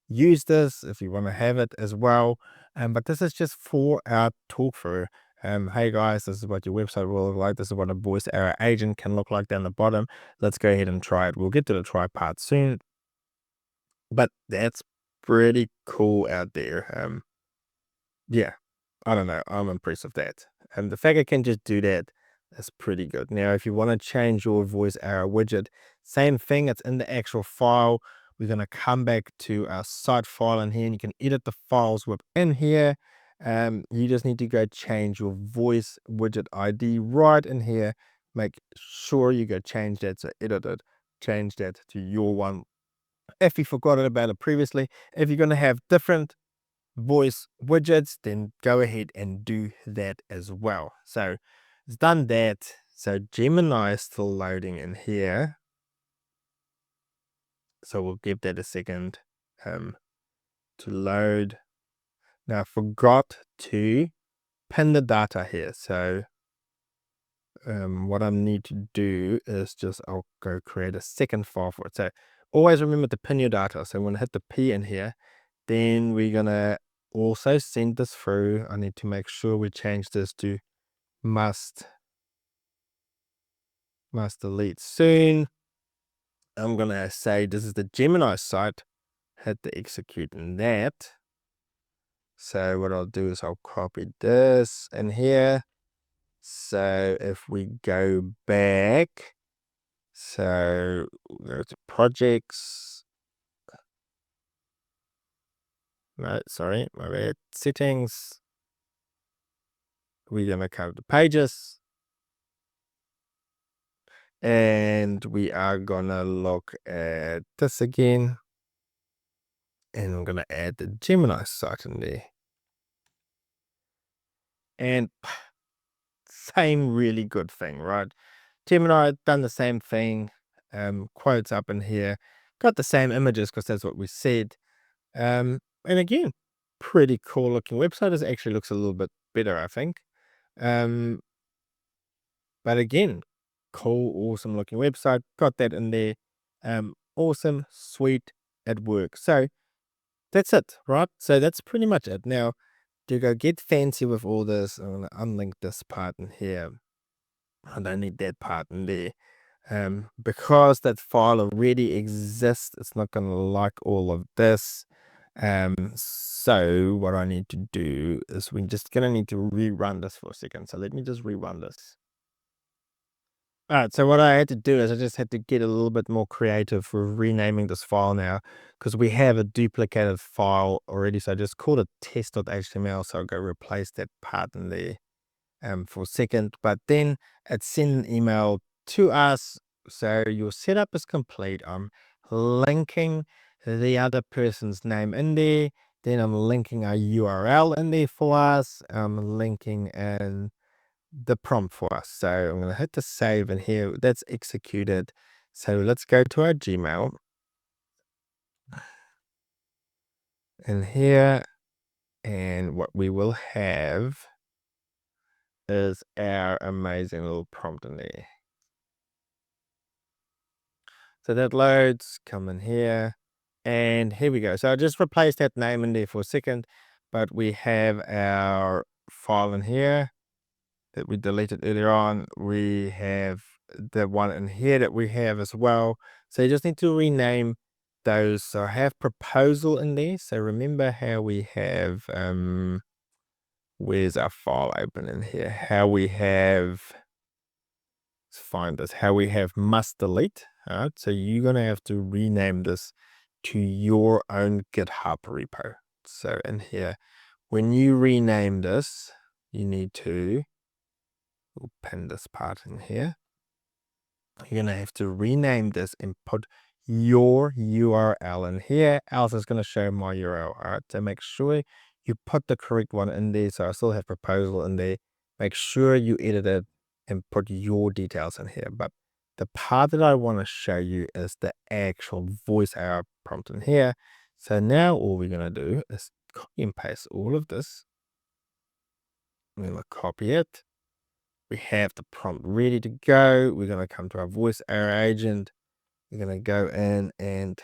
use this if you want to have it as well. But this is just for our talk through. Hey guys, this is what your website will look like. This is what a voice AI agent can look like down the bottom. Let's go ahead and try it. We'll get to the try part soon, but that's pretty cool out there. Yeah, I don't know. I'm impressed with that. And the fact I can just do that is pretty good. Now, if you want to change your voice arrow widget, same thing. It's in the actual file. We're going to come back to our site file in here, and you can edit the files within here. You just need to go change your voice widget ID right in here. Make sure you go change that. So edit it, change that to your one. If you forgot about it previously, if you're going to have different voice widgets, then go ahead and do that as well. So it's done that. So Gemini is still loading in here. So we'll give that a second to load. Now I forgot to pin the data here. So what I need to do is I'll go create a second file for it. So always remember to pin your data. So I'm going to hit the P in here. Then we're going to also send this through. I need to make sure we change this to must delete soon. I'm going to say this is the Gemini site. Hit the execute in that. So what I'll do is I'll copy this in here. So if we go back, so go to projects. No, sorry, my bad. Settings. We're going to come to pages. And we are going to look at this again. And I'm going to add the Gemini site in there. And same really good thing, right? Gemini done the same thing. quotes up in here. Got the same images because that's what we said. And again, pretty cool looking website. It actually looks a little bit better, I think. Um, but again, cool, awesome looking website. Got that in there. Awesome, sweet, it works. So that's it, right? So that's pretty much it. Now, to go get fancy with all this, I'm going to unlink this part in here. I don't need that part in there. Because that file already exists, it's not going to like all of this. So what I need to do is we're just going to need to rerun this for a second. So let me just rerun this. All right, so what I had to do is I just had to get a little bit more creative for renaming this file now, because we have a duplicated file already. So I just called it test.html. So I'll go replace that part in there for a second. But then it sent an email to us. So your setup is complete. I'm linking the other person's name in there. Then I'm linking a URL in there for us. I'm linking in the prompt for us. So I'm going to hit the save in here. That's executed. So let's go to our Gmail. In here, and what we will have is our amazing little prompt in there. So that loads, come in here, and here we go. So I just replaced that name in there for a second, but we have our file in here that we deleted earlier on. We have the one in here that we have as well. So you just need to rename those. So I have proposal in there. So remember how we have, where's our file open in here? How we have, let's find this, how we have must delete. All right. So you're going to have to rename this to your own GitHub repo. So in here, when you rename this, you need to, we'll pin this part in here. You're going to have to rename this and put your URL in here, else it's going to show my URL. All right, so make sure you put the correct one in there. So I still have proposal in there. Make sure you edit it and put your details in here. But the part that I want to show you is the actual voice AI prompt in here. So now all we're going to do is copy and paste all of this. I'm going to copy it. We have the prompt ready to go. We're going to come to our voice AI agent. We're going to go in and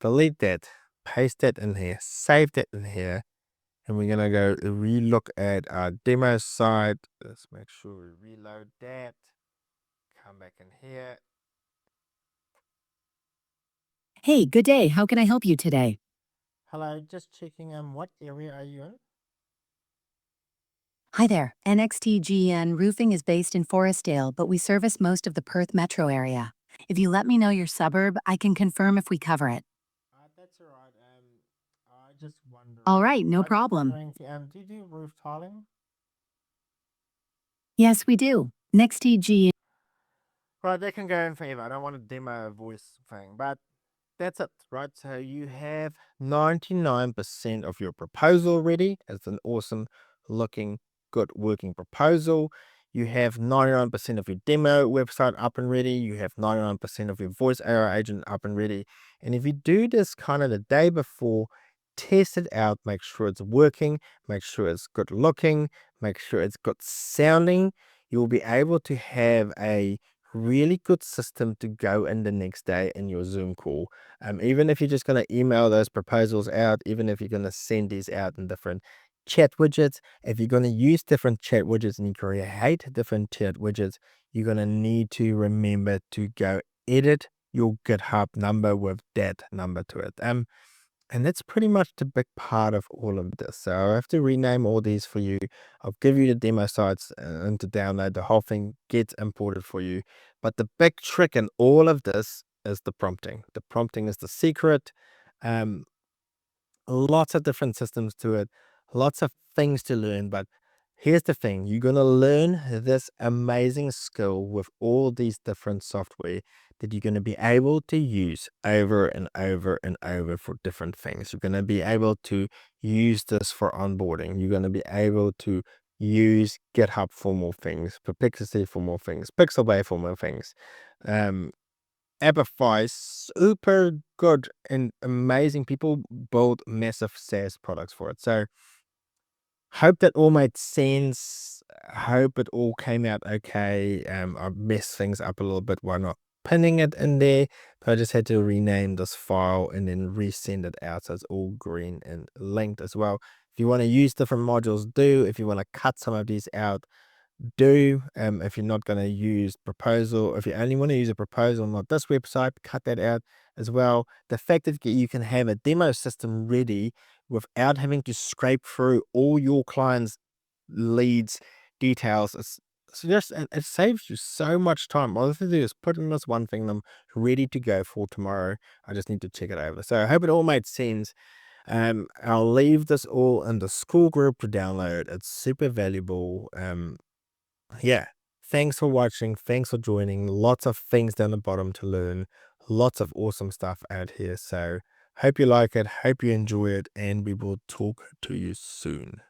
delete that, paste that in here, save that in here, and we're going to go relook at our demo site. Let's make sure we reload that. Come back in here. Hey, good day. How can I help you today? Hello, just checking what area are you in? Hi there. NXTGN Roofing is based in Forestdale, but we service most of the Perth metro area. If you let me know your suburb, I can confirm if we cover it. That's all right. I just wondering. All right, no I was problem. wondering, do you do roof tiling? Yes, we do. NXTGN. Right, that can go in forever. I don't want to demo a voice thing, but that's it, right? So you have 99% of your proposal ready. It's an awesome looking, good working proposal. You have 99% of your demo website up and ready. You have 99% of your voice AI agent up and ready. And if you do this kind of the day before, test it out, make sure it's working, make sure it's good looking, make sure it's good sounding, you'll be able to have a really good system to go in the next day in your Zoom call. Even if you're just going to email those proposals out, even if you're going to send these out in different chat widgets, if you're going to use different chat widgets and you create different chat widgets, you're going to need to remember to go edit your GitHub number with that number to it. And that's pretty much the big part of all of this. So I have to rename all these for you. I'll give you the demo sites and to download. The whole thing gets imported for you. But the big trick in all of this is the prompting. The prompting is the secret. Um, Lots of different systems to it, lots of things to learn. But here's the thing, you're going to learn this amazing skill with all these different software that you're going to be able to use over and over and over for different things. You're going to be able to use this for onboarding. You're going to be able to use GitHub for more things, Perplexity for more things, Pixelbay for more things. Apify, super good and amazing. People build massive SaaS products for it. So hope that all made sense. Hope it all came out okay. I messed things up a little bit by not pinning it in there, but I just had to rename this file and then resend it out so it's all green and linked as well. If you want to use different modules, do. If you want to cut some of these out, do. If you're not going to use proposal, if you only want to use a proposal, not this website, cut that out as well. The fact that you can have a demo system ready without having to scrape through all your clients' leads, details, it's just, it saves you so much time. All I have to do is put in this one thing, and I'm ready to go for tomorrow. I just need to check it over. So I hope it all made sense. I'll leave this all in the school group to download. It's super valuable. Yeah. Thanks for watching. Thanks for joining. Lots of things down the bottom to learn. Lots of awesome stuff out here. So hope you like it. Hope you enjoy it. And we will talk to you soon.